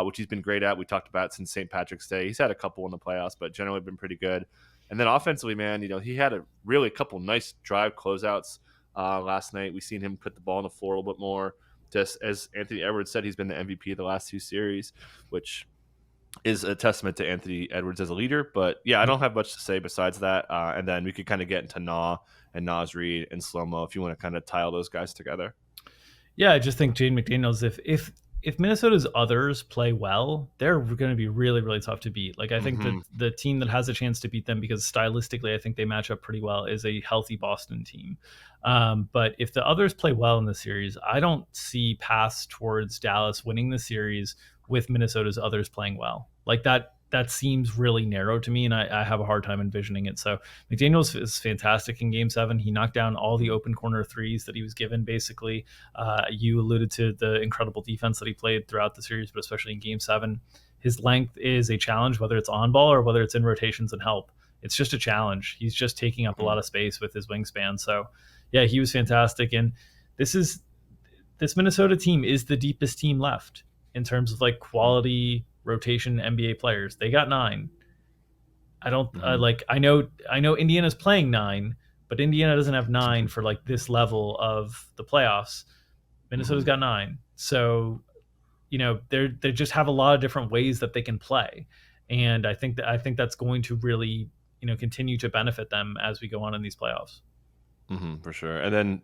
A: which he's been great at. We talked about since St. Patrick's Day. He's had a couple in the playoffs, but generally been pretty good. And then offensively, man, he had a couple nice drive closeouts last night. We've seen him put the ball on the floor a little bit more. Just as Anthony Edwards said, he's been the MVP of the last 2 series, which is a testament to Anthony Edwards as a leader. But yeah, I don't have much to say besides that. And then we could kind of get into Nah and Naz Reid and Slow-Mo if you want to kind of tie all those guys together.
B: Yeah, I just think Jaden McDaniels, if Minnesota's others play well, they're going to be really, really tough to beat. Like, I think that the team that has a chance to beat them, because stylistically I think they match up pretty well, is a healthy Boston team. But if the others play well in the series, I don't see paths towards Dallas winning the series with Minnesota's others playing well. Like that seems really narrow to me, and I have a hard time envisioning it. So McDaniels is fantastic in Game 7. He knocked down all the open corner threes that he was given, basically. You alluded to the incredible defense that he played throughout the series, but especially in Game 7. His length is a challenge, whether it's on ball or whether it's in rotations and help. It's just a challenge. He's just taking up a lot of space with his wingspan. So, yeah, he was fantastic. And this Minnesota team is the deepest team left in terms of like quality rotation NBA players. They got 9. I don't
A: Mm-hmm.
B: like. I know Indiana's playing 9, but Indiana doesn't have 9 for like this level of the playoffs. Minnesota's
A: Mm-hmm.
B: got 9, so they just have a lot of different ways that they can play, and I think that's going to really continue to benefit them as we go on in these playoffs.
A: Mm-hmm, for sure. And then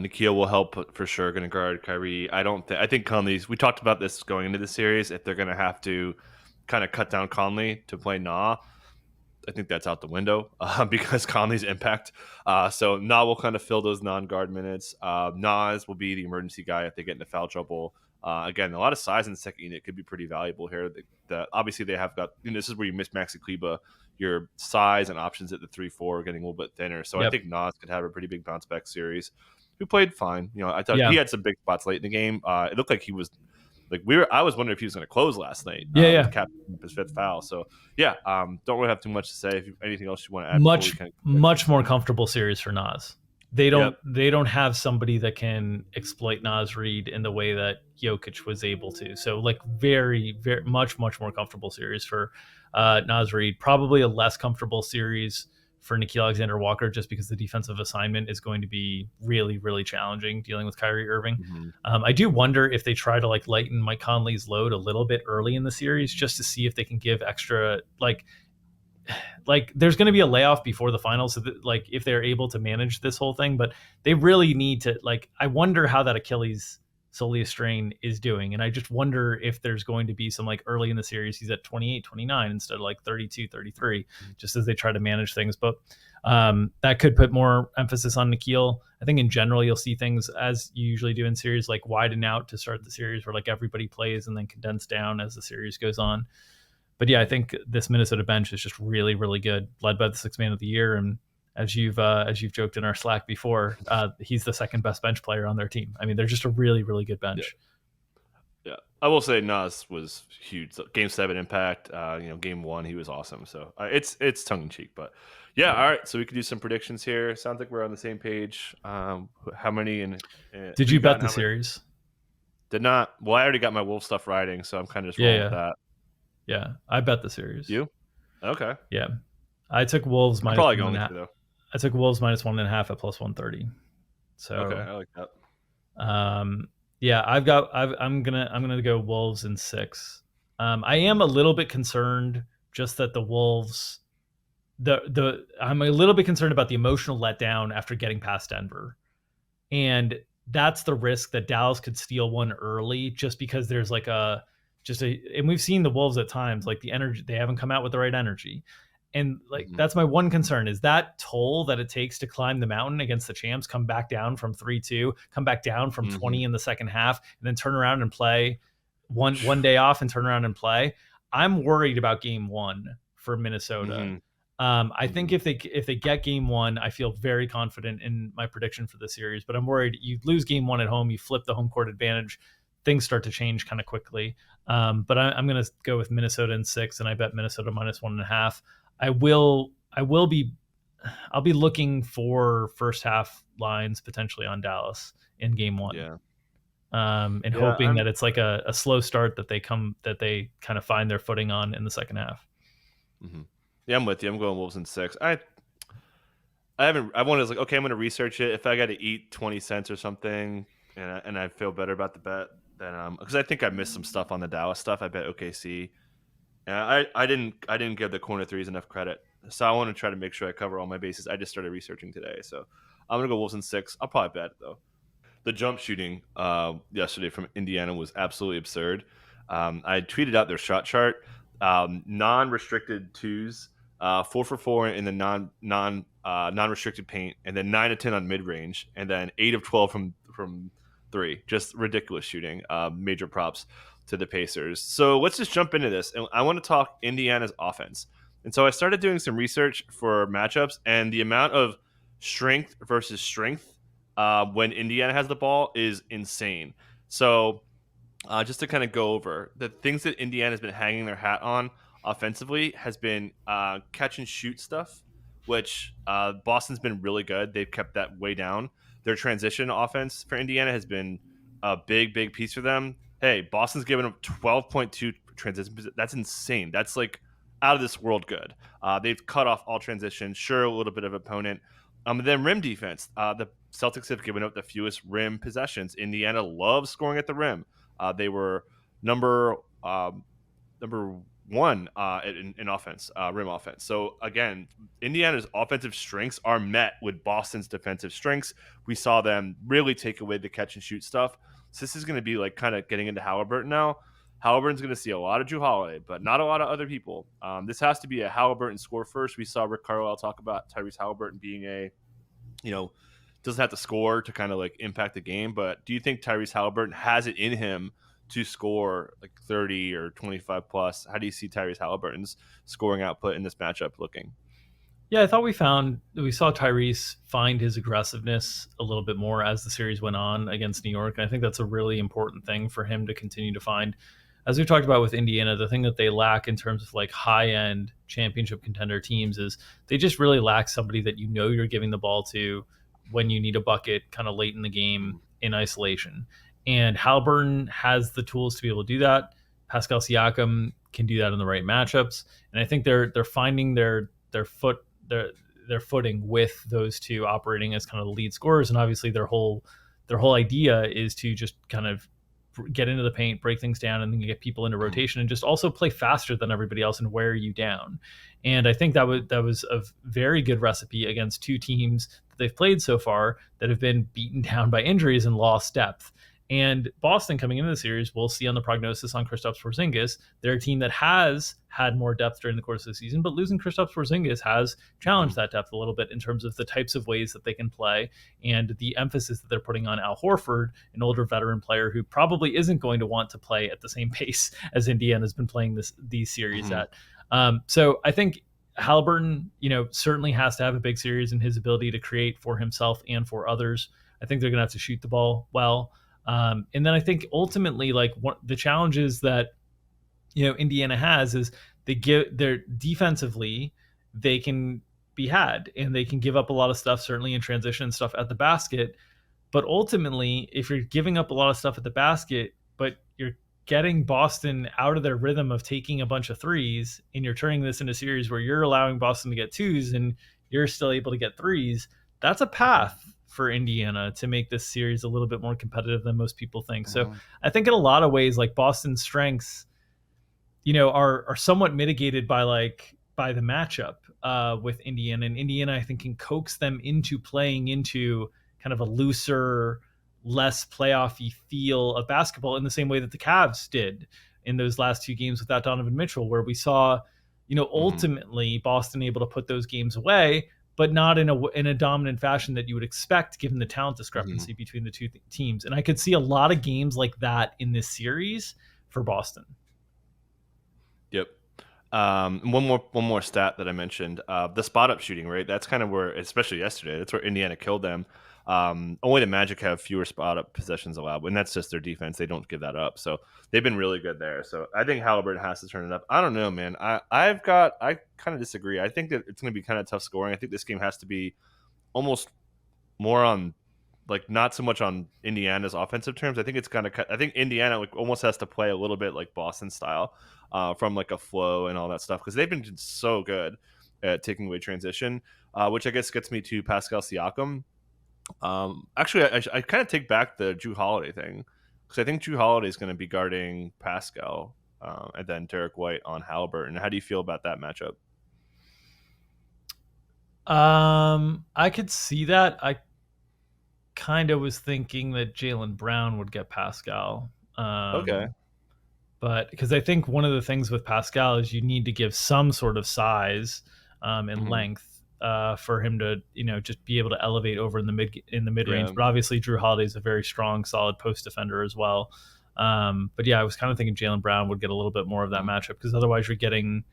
A: Nikhil will help for sure. Going to guard Kyrie. I think Conley's. We talked about this going into the series. If they're going to have to kind of cut down Conley to play Nah, I think that's out the window because Conley's impact. So Na will kind of fill those non-guard minutes. Nas will be the emergency guy if they get into foul trouble. Again, a lot of size in the second unit could be pretty valuable here. Obviously, they have got. This is where you miss Maxi Kleba. Your size and options at the 3-4 are getting a little bit thinner. So I
B: Yep.
A: think Nas could have a pretty big bounce back series. Who played fine. I thought he
B: Yeah.
A: had some big spots late in the game. It looked like he was I was wondering if he was going to close last night
B: Yeah.
A: with
B: Yeah.
A: Cap his fifth foul. So yeah, don't really have too much to say. If anything else you want to add before we
B: Much
A: kind of
B: much more comfortable series for Nas.
A: yep.
B: They don't have somebody that can exploit Nas Reed in the way that Jokic was able to. So like very much more comfortable series for Nas Reed. Probably a less comfortable series for Nikhil Alexander Walker, just because the defensive assignment is going to be really challenging dealing with Kyrie Irving.
A: Mm-hmm.
B: I do wonder if they try to like lighten Mike Conley's load a little bit early in the series, just to see if they can give extra like there's going to be a layoff before the finals, so that, like if they're able to manage this whole thing, but they really need to I wonder how that Achilles soleus strain is doing, and I just wonder if there's going to be some like early in the series he's at 28 29 instead of like 32 33, just as they try to manage things. But that could put more emphasis on Nikhil. I think in general you'll see things as you usually do in series, like widen out to start the series where like everybody plays and then condense down as the series goes on. But yeah, I think this Minnesota bench is just really good, led by the sixth man of the year. And as you've joked in our Slack before, he's the second best bench player on their team. I mean, they're just a really good bench.
A: Yeah. I will say Nas was huge. Game 7 impact. Game 1 he was awesome. So it's tongue in cheek, but yeah. All right, so we could do some predictions here. Sounds like we're on the same page. How many?
B: Did you bet the series?
A: Did not. Well, I already got my Wolf stuff riding, so I'm kind of just rolling with that.
B: Yeah, I bet the series.
A: You? Okay.
B: Yeah, I took Wolves minus.
A: Probably going to though.
B: I took Wolves minus 1.5 at plus 130. So
A: okay, I like that.
B: Yeah, I'm gonna go Wolves in 6. I am a little bit concerned just that the Wolves, I'm a little bit concerned about the emotional letdown after getting past Denver, and that's the risk that Dallas could steal one early, just because there's like and we've seen the Wolves at times, like the energy, they haven't come out with the right energy. And like, that's my one concern, is that toll that it takes to climb the mountain against the champs, come back down from 3-2, come back down from 20 in the second half, and then turn around and play one day off and turn around and play. I'm worried about game 1 for Minnesota. I think if they get game 1, I feel very confident in my prediction for the series, but I'm worried you lose game 1 at home, you flip the home court advantage, things start to change kind of quickly. But I'm going to go with Minnesota in 6, and I bet Minnesota minus 1.5. I'll be looking for first half lines potentially on Dallas in game 1.
A: Yeah.
B: And hoping that it's like a slow start that they kind of find their footing on in the second half.
A: Mm-hmm. Yeah, I'm with you. I'm going Wolves in 6. I wanted to like, okay, I'm going to research it. If I got to eat 20 cents or something, and I feel better about the bet, then because I think I missed some stuff on the Dallas stuff. I bet OKC. And I didn't give the corner threes enough credit, so I want to try to make sure I cover all my bases. I just started researching today, so I'm gonna go Wolves in 6. I'll probably bet it though. The jump shooting yesterday from Indiana was absolutely absurd. I tweeted out their shot chart, non-restricted twos, 4 for 4 in the non-restricted paint, and then 9 of 10 on mid range, and then 8 of 12 from 3. Just ridiculous shooting. Major props to the Pacers. So let's just jump into this. And I want to talk Indiana's offense. And so I started doing some research for matchups, and the amount of strength versus strength when Indiana has the ball is insane. So just to kind of go over the things that Indiana has been hanging their hat on offensively has been catch and shoot stuff, which Boston's been really good. They've kept that way down. Their transition offense for Indiana has been a big piece for them. Hey, Boston's given up 12.2 transition. That's insane. That's like out of this world good. They've cut off all transitions. Sure, a little bit of opponent. And then rim defense. The Celtics have given up the fewest rim possessions. Indiana loves scoring at the rim. They were number number one in offense, rim offense. So again, Indiana's offensive strengths are met with Boston's defensive strengths. We saw them really take away the catch and shoot stuff. So this is going to be like kind of getting into Halliburton now. Halliburton's going to see a lot of Drew Holiday, but not a lot of other people. This has to be a Halliburton score first. We saw Rick Carlisle talk about Tyrese Halliburton being a, doesn't have to score to kind of like impact the game. But do you think Tyrese Halliburton has it in him to score like 30 or 25 plus? How do you see Tyrese Halliburton's scoring output in this matchup looking?
B: Yeah, I thought we saw Tyrese find his aggressiveness a little bit more as the series went on against New York. And I think that's a really important thing for him to continue to find. As we've talked about with Indiana, the thing that they lack in terms of like high end championship contender teams is they just really lack somebody that you're giving the ball to when you need a bucket kind of late in the game in isolation. And Halliburton has the tools to be able to do that. Pascal Siakam can do that in the right matchups. And I think they're finding their footing with those two operating as kind of the lead scorers. And obviously their whole idea is to just kind of get into the paint, break things down, and then get people into rotation and just also play faster than everybody else and wear you down. And I think that was a very good recipe against two teams that they've played so far that have been beaten down by injuries and lost depth. And Boston coming into the series, we'll see on the prognosis on Kristaps Porzingis. They're a team that has had more depth during the course of the season, but losing Kristaps Porzingis has challenged that depth a little bit in terms of the types of ways that they can play and the emphasis that they're putting on Al Horford, an older veteran player who probably isn't going to want to play at the same pace as Indiana's been playing these series at. So I think Halliburton, certainly has to have a big series in his ability to create for himself and for others. I think they're going to have to shoot the ball well. And then I think ultimately, like the challenges that Indiana has is they're defensively they can be had and they can give up a lot of stuff, certainly in transition and stuff at the basket. But ultimately, if you're giving up a lot of stuff at the basket, but you're getting Boston out of their rhythm of taking a bunch of threes, and you're turning this into a series where you're allowing Boston to get twos and you're still able to get threes, that's a path for Indiana to make this series a little bit more competitive than most people think. So I think in a lot of ways, like Boston's strengths, are somewhat mitigated by the matchup with Indiana. And Indiana, I think, can coax them into playing into kind of a looser, less playoffy feel of basketball in the same way that the Cavs did in those last two games without Donovan Mitchell, where we saw, ultimately Boston able to put those games away, but not in a dominant fashion that you would expect given the talent discrepancy between the two teams. And I could see a lot of games like that in this series for Boston.
A: Yep. One more stat that I mentioned, the spot up shooting rate. That's kind of where, especially yesterday, that's where Indiana killed them. Only the Magic have fewer spot up possessions allowed, and that's just their defense. They don't give that up, so they've been really good there. So I think Halliburton has to turn it up. I don't know, man. I kind of disagree. I think that it's going to be kind of tough scoring. I think this game has to be almost more on like not so much on Indiana's offensive terms. I think it's kind of. I think Indiana like almost has to play a little bit like Boston style, from like a flow and all that stuff because they've been so good at taking away transition, which I guess gets me to Pascal Siakam. Actually, I kind of take back the Drew Holiday thing because I think Drew Holiday is going to be guarding Pascal, and then Derek White on Halliburton. How do you feel about that matchup?
B: I could see that. I kind of was thinking that Jaylen Brown would get Pascal.
A: Okay.
B: But because I think one of the things with Pascal is you need to give some sort of size and length for him to just be able to elevate over in the mid range. But obviously Drew Holiday is a very strong, solid post defender as well. But yeah, I was kind of thinking Jaylen Brown would get a little bit more of that matchup because otherwise you're getting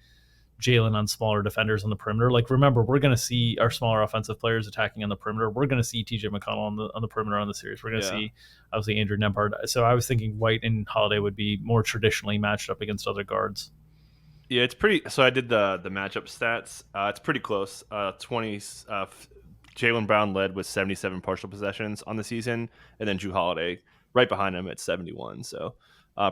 B: Jaylen on smaller defenders on the perimeter. Like remember, we're going to see our smaller offensive players attacking on the perimeter. We're going to see TJ McConnell on the perimeter on the series. We're going to see obviously Andrew Nembhard. So I was thinking White and Holiday would be more traditionally matched up against other guards.
A: Yeah, it's pretty. So I did the matchup stats. It's pretty close. 20. Jaylen Brown led with 77 partial possessions on the season, and then Drew Holiday right behind him at 71. So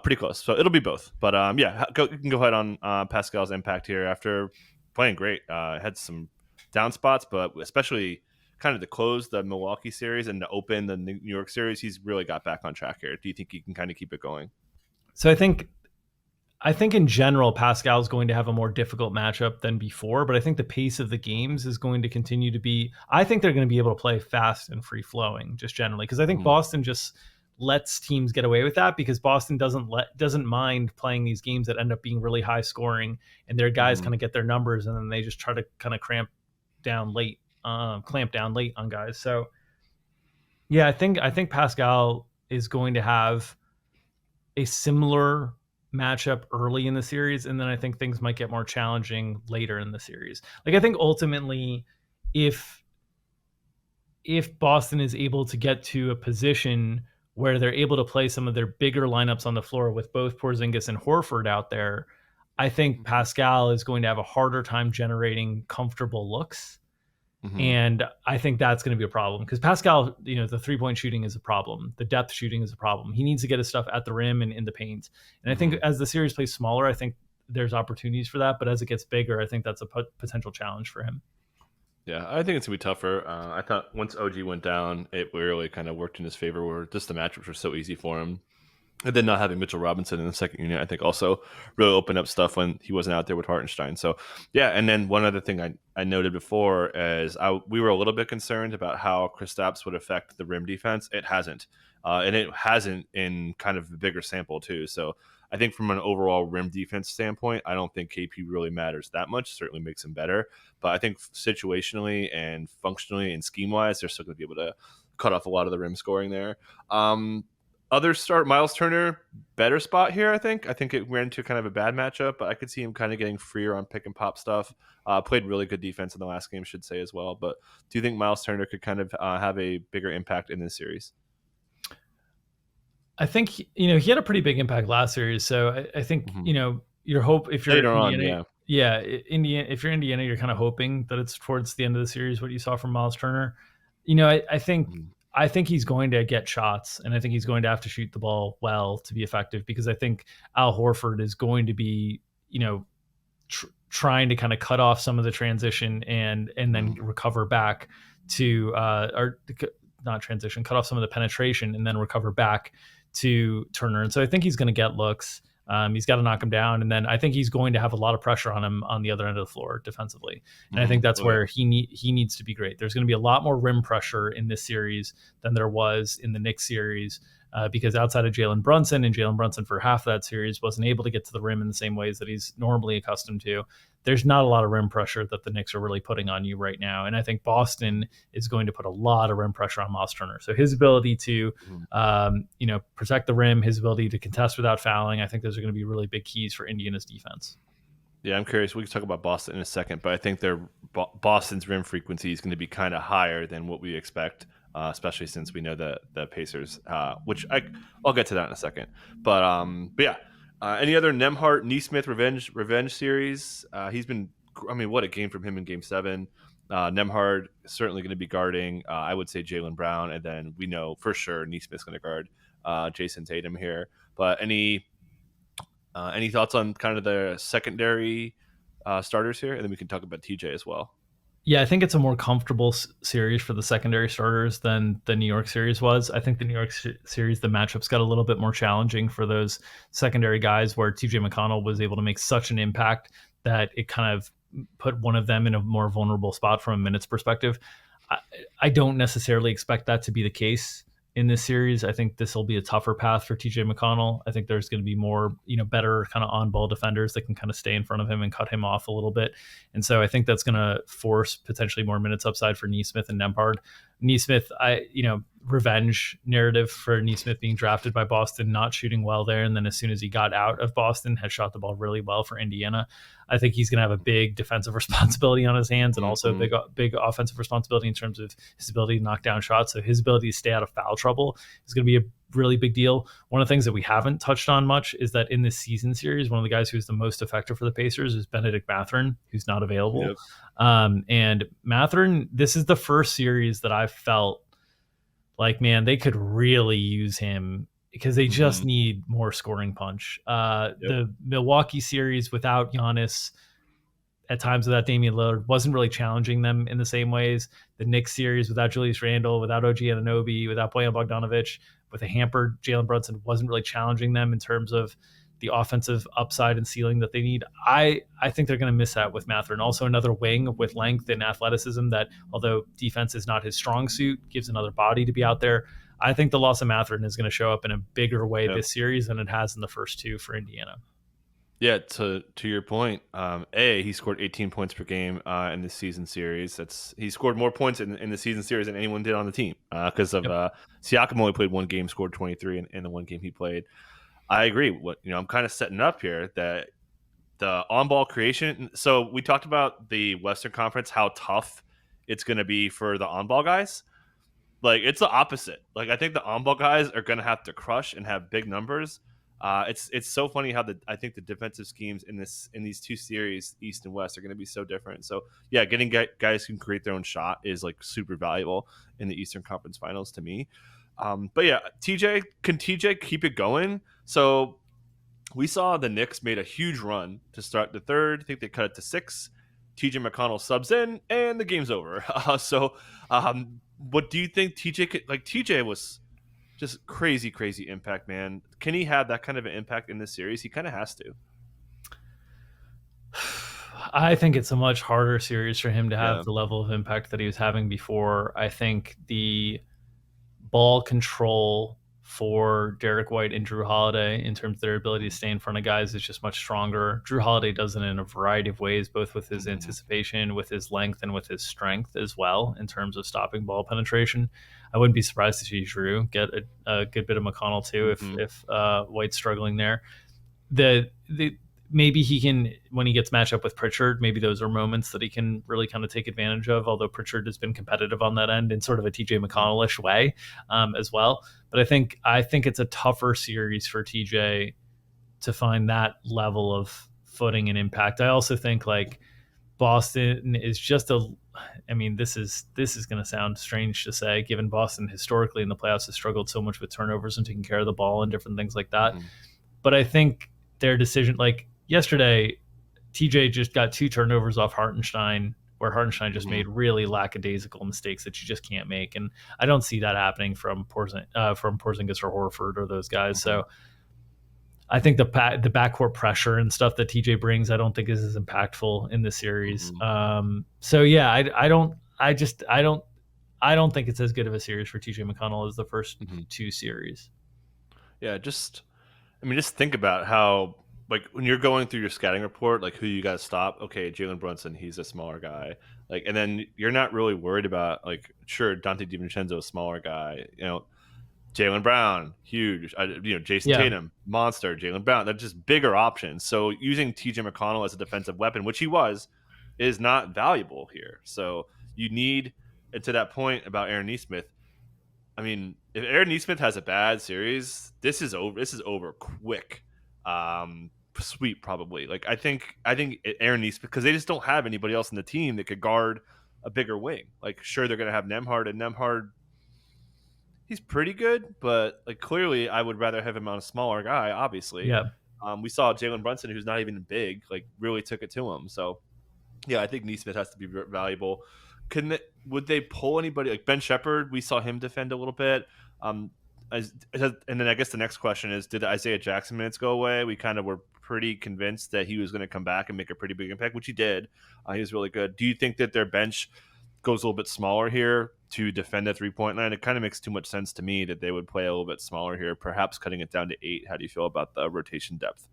A: Pretty close. So it'll be both. But yeah, you can go ahead on Pascal's impact here after playing great. Had some down spots, but especially kind of to close the Milwaukee series and to open the New York series, he's really got back on track here. Do you think he can kind of keep it going?
B: So I think in general, Pascal is going to have a more difficult matchup than before, but I think the pace of the games is going to continue to be. I think they're going to be able to play fast and free flowing, just generally, because I think
A: Mm-hmm.
B: Boston just lets teams get away with that because Boston doesn't mind playing these games that end up being really high scoring, and their guys
A: Mm-hmm.
B: kind of get their numbers, and then they just try to kind of clamp down late on guys. So yeah, I think Pascal is going to have a similar matchup early in the series, and then I think things might get more challenging later in the series. Like I think ultimately, if Boston is able to get to a position where they're able to play some of their bigger lineups on the floor with both Porzingis and Horford out there, I think
A: Mm-hmm.
B: Pascal is going to have a harder time generating comfortable looks.
A: Mm-hmm.
B: And I think that's going to be a problem because Pascal, the 3-point shooting is a problem. The depth shooting is a problem. He needs to get his stuff at the rim and in the paint. And I think
A: Mm-hmm.
B: as the series plays smaller, I think there's opportunities for that. But as it gets bigger, I think that's a potential challenge for him.
A: Yeah, I think it's gonna be tougher. I thought once OG went down, it really kind of worked in his favor, where just the matchups were so easy for him. And then not having Mitchell Robinson in the second unit, I think also really opened up stuff when he wasn't out there with Hartenstein. So yeah, and then one other thing I noted before is we were a little bit concerned about how Kristaps would affect the rim defense. It hasn't, and it hasn't in kind of a bigger sample too. So I think from an overall rim defense standpoint, I don't think KP really matters that much. Certainly makes him better, but I think situationally and functionally and scheme wise, they're still going to be able to cut off a lot of the rim scoring there. Other start, Miles Turner, better spot here. I think it ran into kind of a bad matchup, but I could see him kind of getting freer on pick and pop stuff. Played really good defense in the last game, should say as well. But do you think Miles Turner could kind of have a bigger impact in this series?
B: I think he had a pretty big impact last series. So I think
A: Mm-hmm.
B: your hope if you're
A: Later on,
B: Indiana,
A: yeah.
B: yeah, Indiana. If you're Indiana, you're kind of hoping that it's towards the end of the series what you saw from Miles Turner. I think
A: Mhm.
B: he's going to get shots, and I think he's going to have to shoot the ball well to be effective because I think Al Horford is going to be trying to kind of cut off some of the transition and then
A: Mhm.
B: recover back to or not transition, cut off some of the penetration and then recover back to Turner. And so I think he's going to get looks. He's got to knock him down, and then I think he's going to have a lot of pressure on him on the other end of the floor defensively. And I think
A: Mhm.
B: that's
A: Oh yeah.
B: where he needs to be great. There's going to be a lot more rim pressure in this series than there was in the Knicks series. Because outside of Jalen Brunson, and Jalen Brunson for half that series wasn't able to get to the rim in the same ways that he's normally accustomed to, there's not a lot of rim pressure that the Knicks are really putting on you right now. And I think Boston is going to put a lot of rim pressure on Miles Turner. So his ability to,
A: Mhm.
B: protect the rim, his ability to contest without fouling, I think those are going to be really big keys for Indiana's defense.
A: Yeah, I'm curious. We can talk about Boston in a second, but I think Boston's rim frequency is going to be kind of higher than what we expect, especially since we know the Pacers, which I'll get to that in a second. But yeah, any other Nemhart Neesmith revenge series? He's been, I mean, what a game from him in Game 7. Nemhard certainly going to be guarding. I would say Jalen Brown, and then we know for sure Neesmith's going to guard Jason Tatum here. But any thoughts on kind of the secondary starters here, and then we can talk about TJ as well.
B: Yeah, I think it's a more comfortable series for the secondary starters than the New York series was. I think the New York series, the matchups got a little bit more challenging for those secondary guys where TJ McConnell was able to make such an impact that it kind of put one of them in a more vulnerable spot from a minutes perspective. I, I don't necessarily expect that to be the case in this series. I think this will be a tougher path for TJ McConnell. I think there's going to be more, better kind of on ball defenders that can kind of stay in front of him and cut him off a little bit. And so I think that's going to force potentially more minutes upside for Neesmith and Nembhard. Neesmith, revenge narrative for Neesmith being drafted by Boston, not shooting well there. And then as soon as he got out of Boston, had shot the ball really well for Indiana. I think he's going to have a big defensive responsibility on his hands and also a
A: Mm-hmm.
B: big offensive responsibility in terms of his ability to knock down shots. So his ability to stay out of foul trouble is going to be a really big deal. One of the things that we haven't touched on much is that in this season series, one of the guys who's the most effective for the Pacers is Benedict Mathurin, who's not available.
A: Yep.
B: And Mathurin, this is the first series that I've felt like, man, they could really use him because they just
A: Mm-hmm.
B: need more scoring punch.
A: Yep.
B: The Milwaukee series without Giannis, at times without Damian Lillard, wasn't really challenging them in the same ways. The Knicks series without Julius Randle, without OG Anunoby, without Bojan Bogdanovic, with a hampered Jalen Brunson, wasn't really challenging them in terms of the offensive upside and ceiling that they need. I think they're going to miss that with Mathurin. Also, another wing with length and athleticism that, although defense is not his strong suit, gives another body to be out there. I think the loss of Mathurin is going to show up in a bigger way
A: Yep.
B: this series than it has in the first two for Indiana.
A: Yeah, to your point, he scored 18 points per game in the season series. He scored more points in the season series than anyone did on the team because of
B: Yep.
A: Siakam only played one game, scored 23 in the one game he played. I agree. I'm kind of setting up here that the on-ball creation. So we talked about the Western Conference, how tough it's going to be for the on-ball guys. Like, it's the opposite. Like, I think the on-ball guys are going to have to crush and have big numbers. It's so funny how I think the defensive schemes in these two series, East and West, are going to be so different. So yeah, getting guys who can create their own shot is like super valuable in the Eastern Conference Finals to me. But yeah, can TJ keep it going? So we saw the Knicks made a huge run to start the third. I think they cut it to 6. TJ McConnell subs in, and the game's over. What do you think TJ could, like, TJ was just crazy, crazy impact, man. Can he have that kind of an impact in this series? He kind of has to.
B: I think it's a much harder series for him to have
A: Yeah.
B: the level of impact that he was having before. I think the ball control for Derek White and Drew Holiday in terms of their ability to stay in front of guys is just much stronger. Drew Holiday does it in a variety of ways, both with his anticipation, with his length, and with his strength as well in terms of stopping ball penetration. I wouldn't be surprised to see Drew get a good bit of McConnell too if White's struggling there. The maybe he can, when he gets matched up with Pritchard, maybe those are moments that he can really kind of take advantage of, although Pritchard has been competitive on that end in sort of a TJ McConnell-ish way as well. But I think it's a tougher series for TJ to find that level of footing and impact. I also think like Boston is just this is going to sound strange to say, given Boston historically in the playoffs has struggled so much with turnovers and taking care of the ball and different things like that. But I think their decision, like yesterday, TJ just got 2 turnovers off Hartenstein, where Hartenstein just made really lackadaisical mistakes that you just can't make, and I don't see that happening from Porzingis or Horford or those guys. So I think the backcourt pressure and stuff that TJ brings, I don't think is as impactful in the series. So yeah, I don't think it's as good of a series for TJ McConnell as the first 2 series.
A: Yeah, just think about how, like, when you're going through your scouting report, like, who you got to stop. Okay, Jalen Brunson, he's a smaller guy. Like, and then you're not really worried about, like, sure, Dante DiVincenzo, a smaller guy. Jaylen Brown, huge. Jason Tatum, monster. Jaylen Brown, they're just bigger options. So using TJ McConnell as a defensive weapon, which he was, is not valuable here. So you need, and to that point about Aaron Nesmith, I mean, if Aaron Nesmith has a bad series, this is over. This is over quick. Sweep probably. Like, I think Aaron Nesmith, because they just don't have anybody else in the team that could guard a bigger wing. Like, sure, they're gonna have Nembhard, and Nembhard, he's pretty good, but like, clearly I would rather have him on a smaller guy. Obviously,
B: Yeah.
A: We saw Jalen Brunson, who's not even big, like, really took it to him. So yeah, I think Nesmith has to be valuable. Would they pull anybody like Ben Shepherd? We saw him defend a little bit. And then I guess the next question is, did Isaiah Jackson minutes go away? We kind of were pretty convinced that he was going to come back and make a pretty big impact, which he did. He was really good. Do you think that their bench goes a little bit smaller here to defend the 3-point line? It kind of makes too much sense to me that they would play a little bit smaller here, perhaps cutting it down to 8. How do you feel about the rotation depth?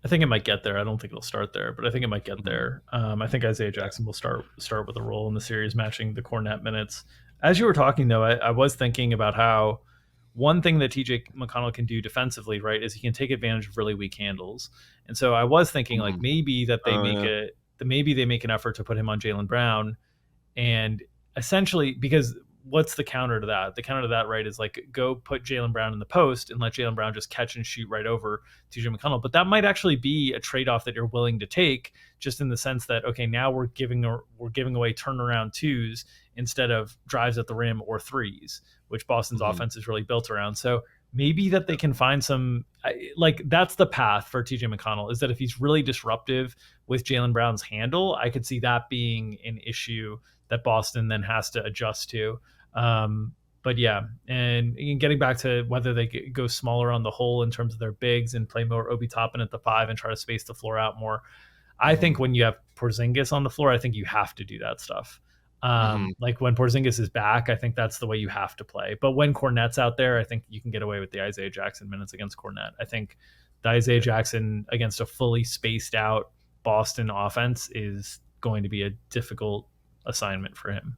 B: I think it might get there. I don't think it'll start there, but I think it might get there. I think Isaiah Jackson will start with a role in the series, matching the Cornet minutes. As you were talking, though, I was thinking about how one thing that TJ McConnell can do defensively, right, is he can take advantage of really weak handles. And so I was thinking, like, maybe that maybe they make an effort to put him on Jaylen Brown, and essentially, because what's the counter to that? The counter to that, right, is like, go put Jaylen Brown in the post and let Jaylen Brown just catch and shoot right over TJ McConnell. But that might actually be a trade-off that you're willing to take, just in the sense that, okay, now we're giving away turnaround 2s instead of drives at the rim or 3s, which Boston's offense is really built around. So maybe that they can find some, like, that's the path for TJ McConnell, is that if he's really disruptive with Jaylen Brown's handle, I could see that being an issue that Boston then has to adjust to. But yeah, and getting back to whether they go smaller on the whole in terms of their bigs and play more Obi Toppin at the 5 and try to space the floor out more. I think when you have Porzingis on the floor, I think you have to do that stuff. Like when Porzingis is back, I think that's the way you have to play. But when Cornette's out there, I think you can get away with the Isaiah Jackson minutes against Cornette. I think the Isaiah Jackson against a fully spaced out Boston offense is going to be a difficult assignment for him.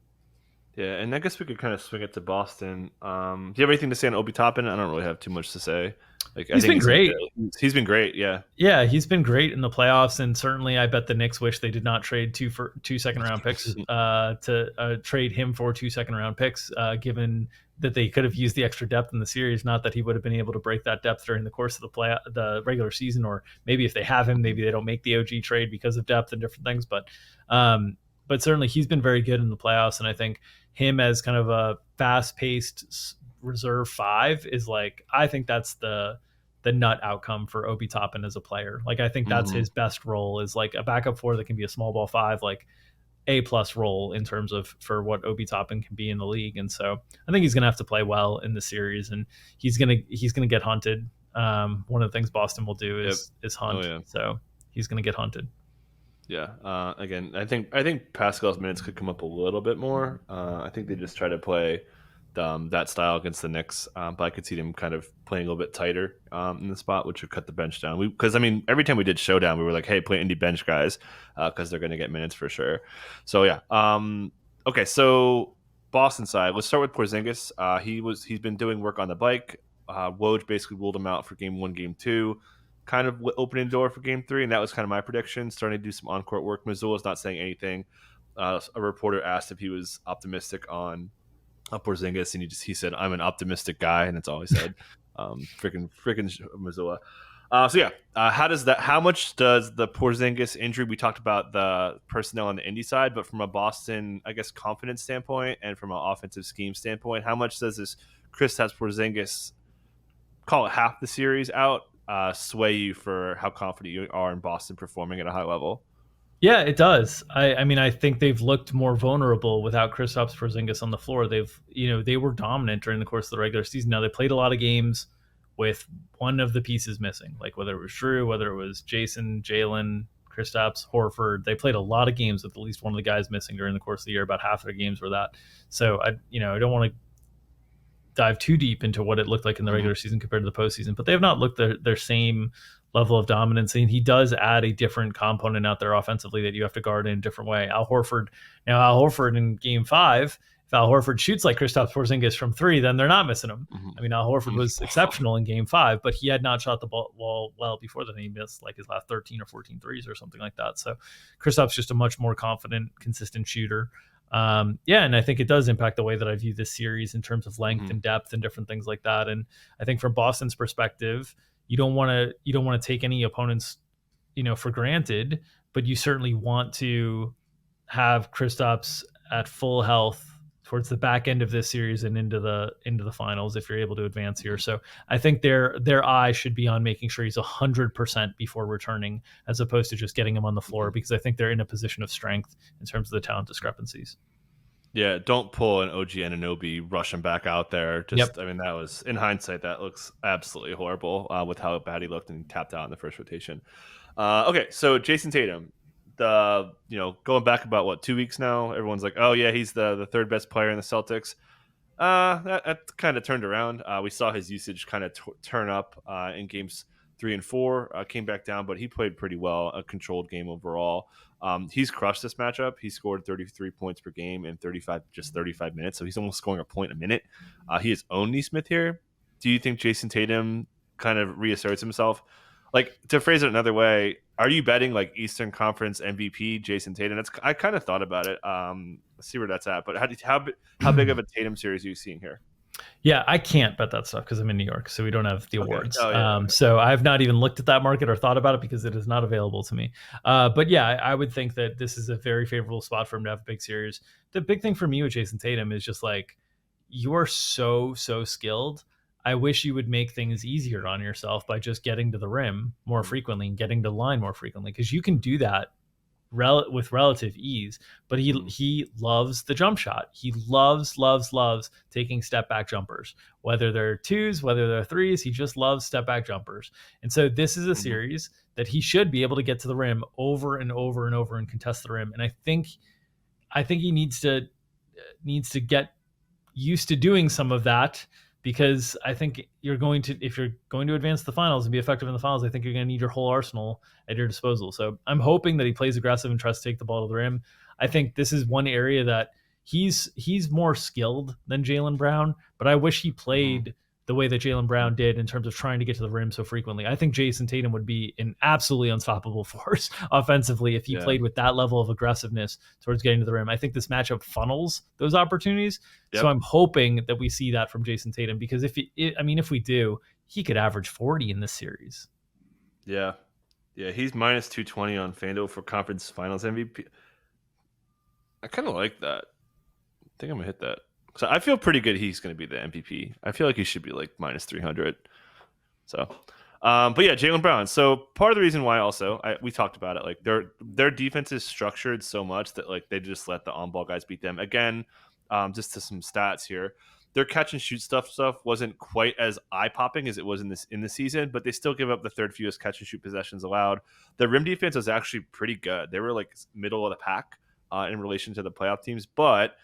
A: Yeah, and I guess we could kind of swing it to Boston. Do you have anything to say on Obi Toppin? I don't really have too much to say. Like,
B: he's been great.
A: He's been great. Yeah.
B: Yeah, he's been great in the playoffs, and certainly I bet the Knicks wish they did not trade two second round picks to trade him for 2 second round picks, given that they could have used the extra depth in the series. Not that he would have been able to break that depth during the course of the regular season, or maybe if they have him, maybe they don't make the OG trade because of depth and different things. But certainly he's been very good in the playoffs, and I think him as kind of a fast-paced reserve 5 is like, I think that's the nut outcome for Obi Toppin as a player. Like, I think that's his best role, is like a backup 4 that can be a small ball 5, like A+ role in terms of for what Obi Toppin can be in the league. And so I think he's going to have to play well in the series, and he's going to get hunted. One of the things Boston will do is hunt. Oh, yeah. So he's going to get hunted.
A: Yeah. Again, I think Pascal's minutes could come up a little bit more. I think they just try to play that style against the Knicks, but I could see them kind of playing a little bit tighter in the spot, which would cut the bench down. Because I mean, every time we did showdown, we were like, "Hey, play indie bench guys," because they're going to get minutes for sure. So yeah. Okay, so Boston side. Let's start with Porzingis. He's been doing work on the bike. Woj basically ruled him out for game 1, game 2. Kind of opening door for game 3, and that was kind of my prediction. Starting to do some on-court work. Missoula's not saying anything. A reporter asked if he was optimistic on Porzingis, and he said, "I'm an optimistic guy," and that's all he said. Freaking Missoula. So yeah, how much does the Porzingis injury? We talked about the personnel on the indie side, but from a Boston, I guess, confidence standpoint and from an offensive scheme standpoint, how much does this Kristaps Porzingis, call it half the series out, sway you for how confident you are in Boston performing at a high level?
B: Yeah, it does. I mean, I think they've looked more vulnerable without Kristaps Porzingis on the floor. They were dominant during the course of the regular season. Now, they played a lot of games with one of the pieces missing, like whether it was Drew, whether it was Jason, Jalen, Kristaps, Horford. They played a lot of games with at least one of the guys missing during the course of the year. About half of their games were that. So I don't want to dive too deep into what it looked like in the regular season compared to the postseason, but they have not looked their same level of dominance. And he does add a different component out there offensively that you have to guard in a different way. Al Horford in game 5, if Al Horford shoots like Kristaps Porzingis from 3, then they're not missing him. I mean, Al Horford was exceptional in game 5, but he had not shot the ball well before then. He missed like his last 13 or 14 threes or something like that. So Kristaps just a much more confident, consistent shooter. And I think it does impact the way that I view this series in terms of length and depth and different things like that. And I think from Boston's perspective, you don't want to take any opponents, for granted, but you certainly want to have Kristaps at full health towards the back end of this series and into the finals if you're able to advance here. So I think their eye should be on making sure he's 100% before returning, as opposed to just getting him on the floor, because I think they're in a position of strength in terms of the talent discrepancies.
A: Yeah, don't pull an OG Anunoby, rush him back out there. I mean, that was, in hindsight, that looks absolutely horrible with how bad he looked and tapped out in the first rotation. Okay, so Jason Tatum, going back about 2 weeks now, everyone's like, oh yeah, he's the third best player in the Celtics. That kind of turned around. We saw his usage kind of turn up in games 3 and 4, came back down, but he played pretty well, a controlled game overall. He's crushed this matchup. He scored 33 points per game in 35 minutes, so he's almost scoring a point a minute. He has owned Nesmith here. Do you think Jason Tatum kind of reasserts himself? Like, to phrase it another way, are you betting like Eastern Conference MVP Jason Tatum? I kind of thought about it. Let's see where that's at. But how big of a Tatum series are you seeing here?
B: Yeah, I can't bet that stuff because I'm in New York, so we don't have the awards.
A: Oh, yeah.
B: So I've not even looked at that market or thought about it because it is not available to me. But yeah, I would think that this is a very favorable spot for him to have a big series. The big thing for me with Jason Tatum is just like, you are so skilled. I wish you would make things easier on yourself by just getting to the rim more frequently and getting to the line more frequently, because you can do that with relative ease. But he loves the jump shot. He loves taking step back jumpers, whether they're twos, whether they're threes. He just loves step back jumpers. And so this is a series that he should be able to get to the rim over and over and over and contest the rim. And I think he needs to get used to doing some of that, because I think if you're going to advance the finals and be effective in the finals, I think you're going to need your whole arsenal at your disposal. So I'm hoping that he plays aggressive and tries to take the ball to the rim. I think this is one area that he's more skilled than Jaylen Brown, but I wish he played the way that Jaylen Brown did in terms of trying to get to the rim so frequently. I think Jason Tatum would be an absolutely unstoppable force offensively if he played with that level of aggressiveness towards getting to the rim. I think this matchup funnels those opportunities. Yep. So I'm hoping that we see that from Jason Tatum, because if we do, he could average 40 in this series.
A: Yeah. Yeah, he's minus 220 on FanDuel for conference finals MVP. I kind of like that. I think I'm going to hit that. So I feel pretty good he's going to be the MVP. I feel like he should be like minus 300. So, but yeah, Jaylen Brown. So part of the reason why also, we talked about it, like their defense is structured so much that like they just let the on-ball guys beat them. Again, just to some stats here, their catch and shoot stuff wasn't quite as eye-popping as it was in the season, but they still give up the third fewest catch and shoot possessions allowed. The rim defense was actually pretty good. They were like middle of the pack in relation to the playoff teams, but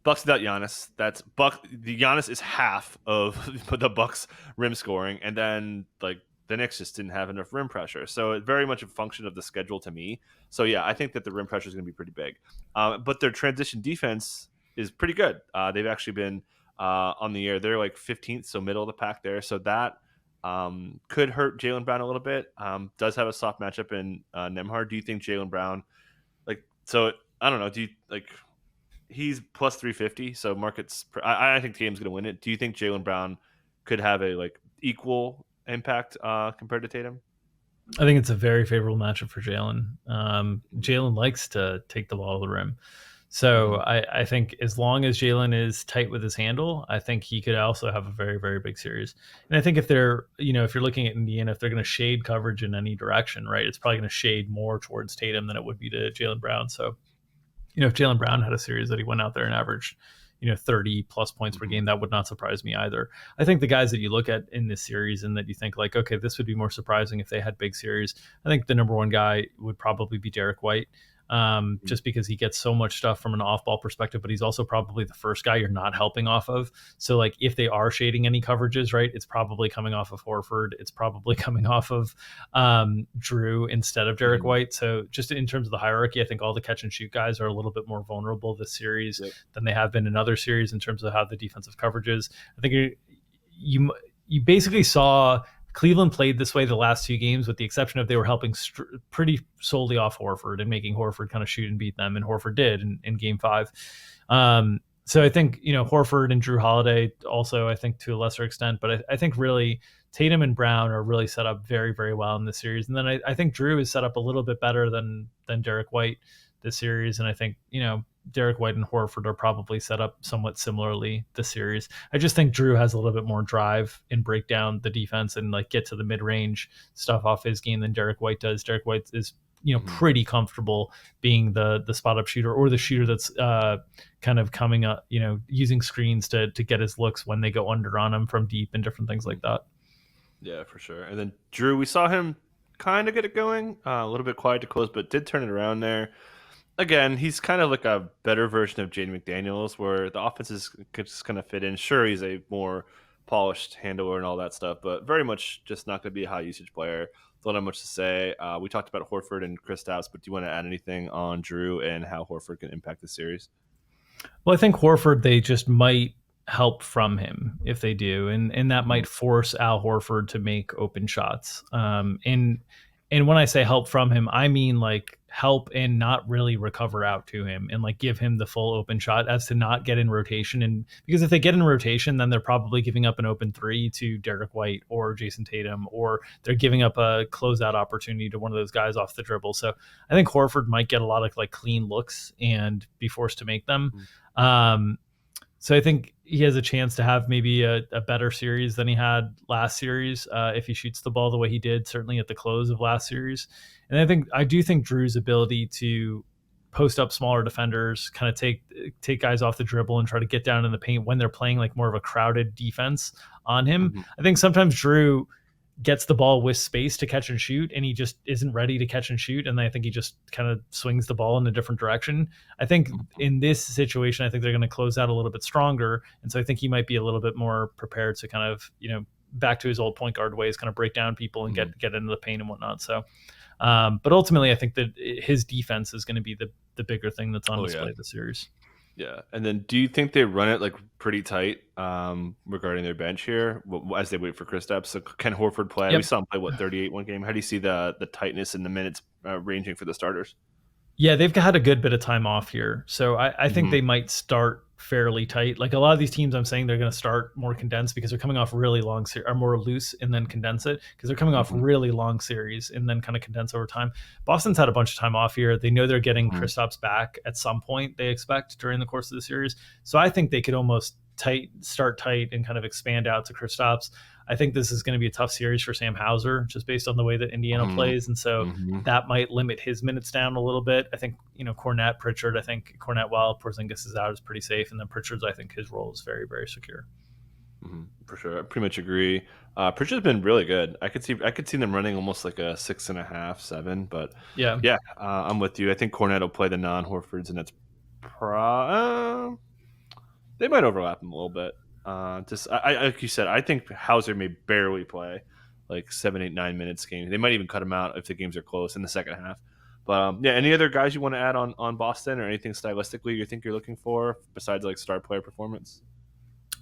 A: Bucks without Giannis. The Giannis is half of the Bucks rim scoring, and then like the Knicks just didn't have enough rim pressure. So it's very much a function of the schedule to me. So yeah, I think that the rim pressure is going to be pretty big. But their transition defense is pretty good. They've actually been on the year. They're like 15th, so middle of the pack there. So that could hurt Jaylen Brown a little bit. Does have a soft matchup in Nembhard. Do you think Jaylen Brown I don't know. Do you like? He's plus 350, so markets. I think Tatum's going to win it. Do you think Jaylen Brown could have a like equal impact compared to Tatum?
B: I think it's a very favorable matchup for Jaylen. Jaylen likes to take the ball to the rim, so I think as long as Jaylen is tight with his handle, I think he could also have a very, very big series. And I think if you're looking at Indiana, if they're going to shade coverage in any direction, right, it's probably going to shade more towards Tatum than it would be to Jaylen Brown. So, if Jaylen Brown had a series that he went out there and averaged, 30 plus points per game, that would not surprise me either. I think the guys that you look at in this series and that you think like, okay, this would be more surprising if they had big series. I think the number one guy would probably be Derek White. Just because he gets so much stuff from an off-ball perspective, but he's also probably the first guy you're not helping off of. So like if they are shading any coverages, right, it's probably coming off of Horford. It's probably coming off of Drew instead of Derek White. So just in terms of the hierarchy, I think all the catch and shoot guys are a little bit more vulnerable this series than they have been in other series in terms of how the defensive coverage is. I think you basically saw Cleveland played this way the last two games, with the exception of they were helping pretty solely off Horford and making Horford kind of shoot and beat them, and Horford did in Game 5. So I think Horford and Drew Holiday also, I think to a lesser extent, but I think really Tatum and Brown are really set up very, very well in this series. And then I think Drew is set up a little bit better than Derek White this series, and I think Derek White and Horford are probably set up somewhat similarly this series. I just think Drew has a little bit more drive and break down the defense and like get to the mid-range stuff off his game than Derek White does. Derek White is pretty comfortable being the spot up shooter, or the shooter that's kind of coming up, using screens to get his looks when they go under on him from deep and different things like that.
A: Yeah, for sure. And then Drew, we saw him kind of get it going, a little bit quiet to close, but did turn it around there. Again, he's kind of like a better version of Jaden McDaniels, where the offense is just going to fit in. Sure, he's a more polished handler and all that stuff, but very much just not going to be a high usage player. Don't have much to say. We talked about Horford and Kristaps, but do you want to add anything on Drew and how Horford can impact the series?
B: Well, I think Horford, they just might help from him if they do, and that might force Al Horford to make open shots. And when I say help from him, I mean like help and not really recover out to him and like give him the full open shot, as to not get in rotation. And because if they get in rotation, then they're probably giving up an open three to Derek White or Jason Tatum, or they're giving up a closeout opportunity to one of those guys off the dribble. So I think Horford might get a lot of like clean looks and be forced to make them. So I think he has a chance to have maybe a better series than he had last series if he shoots the ball the way he did, certainly at the close of last series. And I do think Drew's ability to post up smaller defenders, kind of take guys off the dribble and try to get down in the paint when they're playing like more of a crowded defense on him.
A: Mhm.
B: I think sometimes Drew gets the ball with space to catch and shoot, and he just isn't ready to catch and shoot. And I think he just kind of swings the ball in a different direction. I think
A: Mhm.
B: in this situation, I think they're going to close out a little bit stronger. And so I think he might be a little bit more prepared to kind of, back to his old point guard ways, kind of break down people and
A: Mhm.
B: get into the paint and whatnot. So, but ultimately, I think that his defense is going to be the bigger thing that's on
A: Oh yeah.
B: display this series.
A: Yeah. And then do you think they run it like pretty tight regarding their bench here as they wait for Kristaps? So can Horford play? We
B: Yep.
A: saw him play 38 one game. How do you see the tightness in the minutes ranging for the starters?
B: Yeah, they've had a good bit of time off here. So I think
A: Hmm.
B: they might start fairly tight. Like a lot of these teams, I'm saying they're going to start more condensed because they're coming off really long or more loose and then condense it because they're coming off
A: Hmm.
B: really long series and then kind of condense over time. Boston's had a bunch of time off here. They know they're getting
A: Hmm.
B: Kristaps back at some point, they expect during the course of the series. So I think they could almost start tight and kind of expand out to Kristaps. I think this is going to be a tough series for Sam Hauser just based on the way that Indiana
A: Hmm.
B: plays. And so
A: Hmm.
B: that might limit his minutes down a little bit. I think, Cornette, Pritchard, I think Cornette, while Porzingis is out, is pretty safe. And then Pritchard's, I think his role is very, very secure.
A: Hmm. For sure. I pretty much agree. Pritchard's been really good. I could see them running almost like a 6.5, 7, but
B: Yeah.
A: yeah, I'm with you. I think Cornette will play the non-Horfords, and that's they might overlap them a little bit. Just like you said, I think Hauser may barely play like 7, 8, 9 minutes game. They might even cut him out if the games are close in the second half. But yeah, any other guys you want to add on Boston or anything stylistically you think you're looking for besides like star player performance?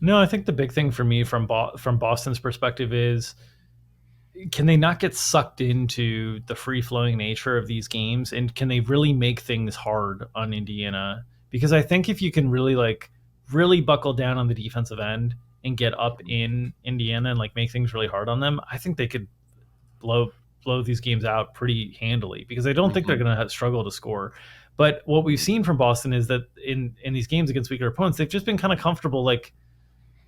B: No, I think the big thing for me from Boston's perspective is, can they not get sucked into the free flowing nature of these games, and can they really make things hard on Indiana? Because I think if you can really buckle down on the defensive end and get up in Indiana and like make things really hard on them, I think they could blow blow these games out pretty handily because I don't think they're
A: Mm-hmm.
B: going to struggle to score. But what we've seen from Boston is that in these games against weaker opponents, they've just been kind of comfortable, like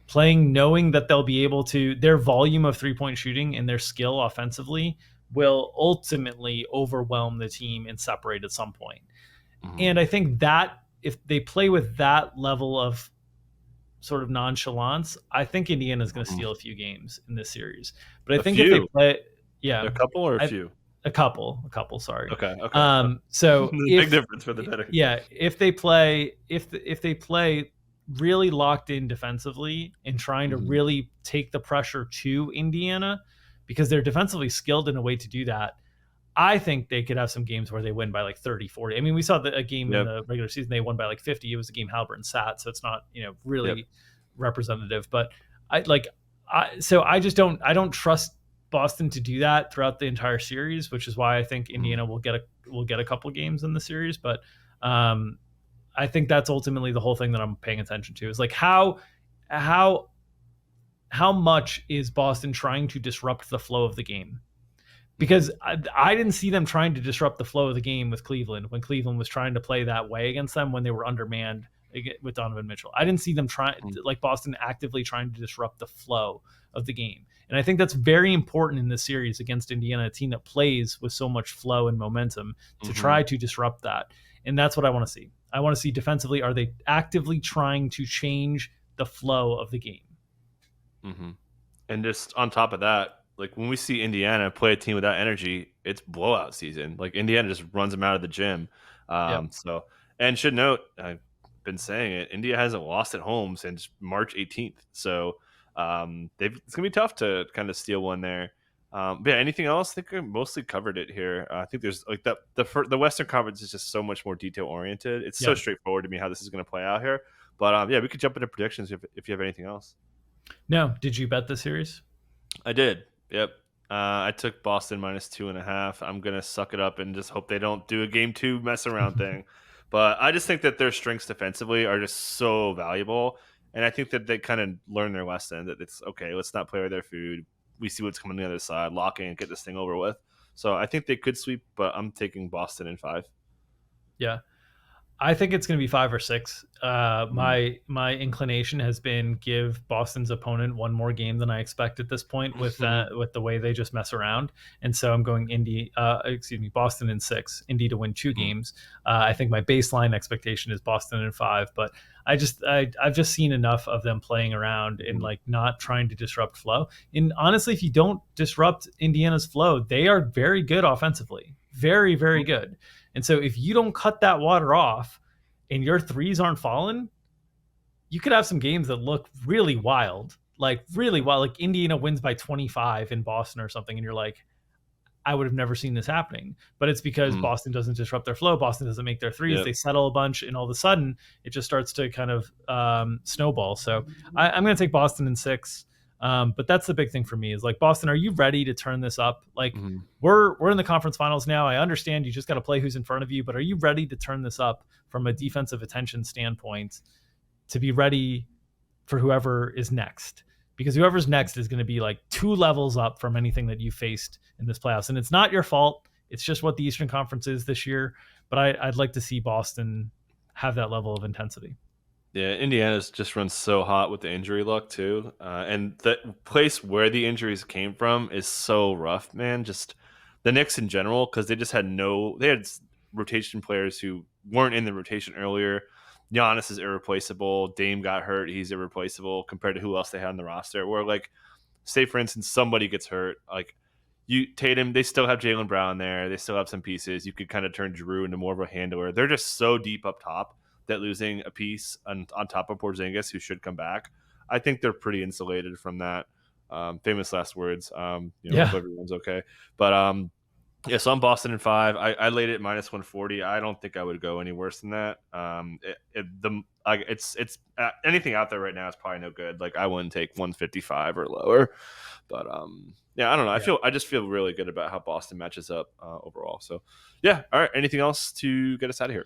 B: playing, knowing that they'll be able to, their volume of 3-point shooting and their skill offensively will ultimately overwhelm the team and separate at some point.
A: Mm-hmm.
B: And I think that if they play with that level of sort of nonchalance, I think Indiana is going to
A: Mm-hmm.
B: steal a few games in this series. But I
A: A
B: think if they
A: few,
B: play, yeah,
A: a couple, or a
B: I,
A: few.
B: a couple, sorry.
A: Okay, okay.
B: So
A: There's a big
B: if
A: difference for the betting.
B: yeah, if they play, if they play really locked in defensively and trying to
A: Mm-hmm.
B: really take the pressure to Indiana, because they're defensively skilled in a way to do that, I think they could have some games where they win by like 30, 40. I mean, we saw a game in
A: Yep,
B: the regular season, they won by like 50. It was a game Halliburton sat, so it's not,
A: yep.
B: really representative. But I like, so I don't trust Boston to do that throughout the entire series, which is why I think
A: Mm-hmm.
B: Indiana will get a couple games in the series. But um, I think that's ultimately the whole thing that I'm paying attention to is like how how much is Boston trying to disrupt the flow of the game?
A: Mm-hmm.
B: Because I didn't see them trying to disrupt the flow of the game with Cleveland when Cleveland was trying to play that way against them when they were undermanned with Donovan Mitchell. I didn't see them like Boston actively trying to disrupt the flow of the game. And I think that's very important in this series against Indiana, a team that plays with so much flow and momentum, to
A: Mm-hmm.
B: try to disrupt that. And that's what I want to see. I want to see defensively, are they actively trying to change the flow of the game?
A: Mm-hmm. And just on top of that, like when we see Indiana play a team with that energy, it's blowout season. Like Indiana just runs them out of the gym.
B: Yep.
A: So, and should note, I've been saying it, India hasn't lost at home since March 18th. So, it's gonna be tough to kind of steal one there. But yeah, anything else? I think I mostly covered it here. I think there's like the Western Conference is just so much more detail oriented. It's so
B: Yeah.
A: straightforward to me how this is going to play out here. But yeah, we could jump into predictions if you have anything else.
B: No, did you bet the series?
A: I did. Yep. I took Boston -2.5. I'm gonna suck it up and just hope they don't do a game two mess around thing. But I just think that their strengths defensively are just so valuable, and I think that they kind of learn their lesson that it's okay. Let's not play with their food. We see what's coming on the other side. Lock in and get this thing over with. So I think they could sweep, but I'm taking Boston in 5.
B: Yeah. I think it's going to be 5 or 6.
A: Mm.
B: My inclination has been give Boston's opponent one more game than I expect at this point with the way they just mess around, and so I'm going Boston in 6, Indy to win 2 games. I think my baseline expectation is Boston in 5, but I've just seen enough of them playing around and like not trying to disrupt flow. And honestly, if you don't disrupt Indiana's flow, they are very good offensively, very very good. And so if you don't cut that water off and your threes aren't falling, you could have some games that look really wild. Like really wild. Like Indiana wins by 25 in Boston or something, and you're like, I would have never seen this happening. But it's because
A: Mm.
B: Boston doesn't disrupt their flow. Boston doesn't make their threes.
A: Yep.
B: They settle a bunch, and all of a sudden, it just starts to kind of snowball. So I'm going to take Boston in 6. But that's the big thing for me is like, Boston, are you ready to turn this up? Like,
A: Mm-hmm.
B: we're in the conference finals now. I understand you just got to play who's in front of you, but are you ready to turn this up from a defensive attention standpoint to be ready for whoever is next? Because whoever's next is going to be like 2 levels up from anything that you faced in this playoffs. And it's not your fault. It's just what the Eastern Conference is this year. But I'd like to see Boston have that level of intensity.
A: Yeah, Indiana's just run so hot with the injury luck too, and the place where the injuries came from is so rough, man. Just the Knicks in general, because they had rotation players who weren't in the rotation earlier. Giannis is irreplaceable. Dame got hurt; he's irreplaceable compared to who else they had on the roster. Where like, say for instance, somebody gets hurt, like you Tatum, they still have Jalen Brown there. They still have some pieces. You could kind of turn Drew into more of a handler. They're just so deep up top that losing a piece on top of Porzingis, who should come back, I think they're pretty insulated from that. Famous last words. Hope
B: Yeah.
A: everyone's okay. But yeah, so I'm Boston in 5. I laid it minus 140. I don't think I would go any worse than that. It's anything out there right now is probably no good. Like I wouldn't take 155 or lower. But yeah, I don't know.
B: Yeah.
A: I just feel really good about how Boston matches up overall. So yeah, all right. Anything else to get us out of here?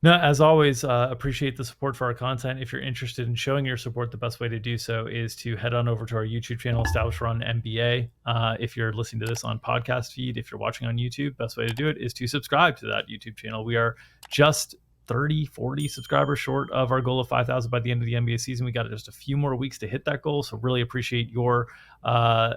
B: No, as always, appreciate the support for our content. If you're interested in showing your support, the best way to do so is to head on over to our YouTube channel, Establish Run NBA. If you're listening to this on podcast feed, if you're watching on YouTube, best way to do it is to subscribe to that YouTube channel. We are just 30, 40 subscribers short of our goal of 5,000 by the end of the NBA season. We got just a few more weeks to hit that goal. So really appreciate your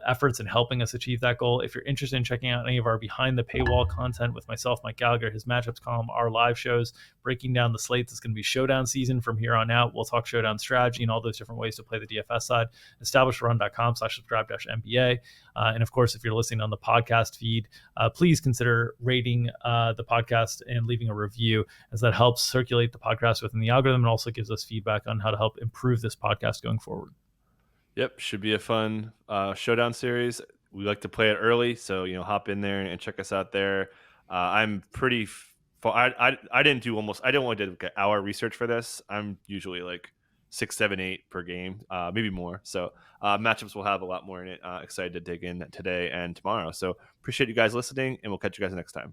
B: efforts in helping us achieve that goal. If you're interested in checking out any of our behind the paywall content with myself, Mike Gallagher, his matchups column, our live shows, breaking down the slates, it's going to be showdown season from here on out. We'll talk showdown strategy and all those different ways to play the DFS side. EstablishRun.com/subscribe-MBA. And of course, if you're listening on the podcast feed, please consider rating the podcast and leaving a review, as that helps circulate the podcast within the algorithm and also gives us feedback on how to help improve this podcast going forward.
A: Yep, should be a fun showdown series. We like to play it early, so hop in there and check us out there. I'm pretty. I didn't do almost. I didn't want to do like an hour research for this. I'm usually like 6, 7, 8 per game, maybe more. So matchups will have a lot more in it. Excited to dig in today and tomorrow. So appreciate you guys listening, and we'll catch you guys next time.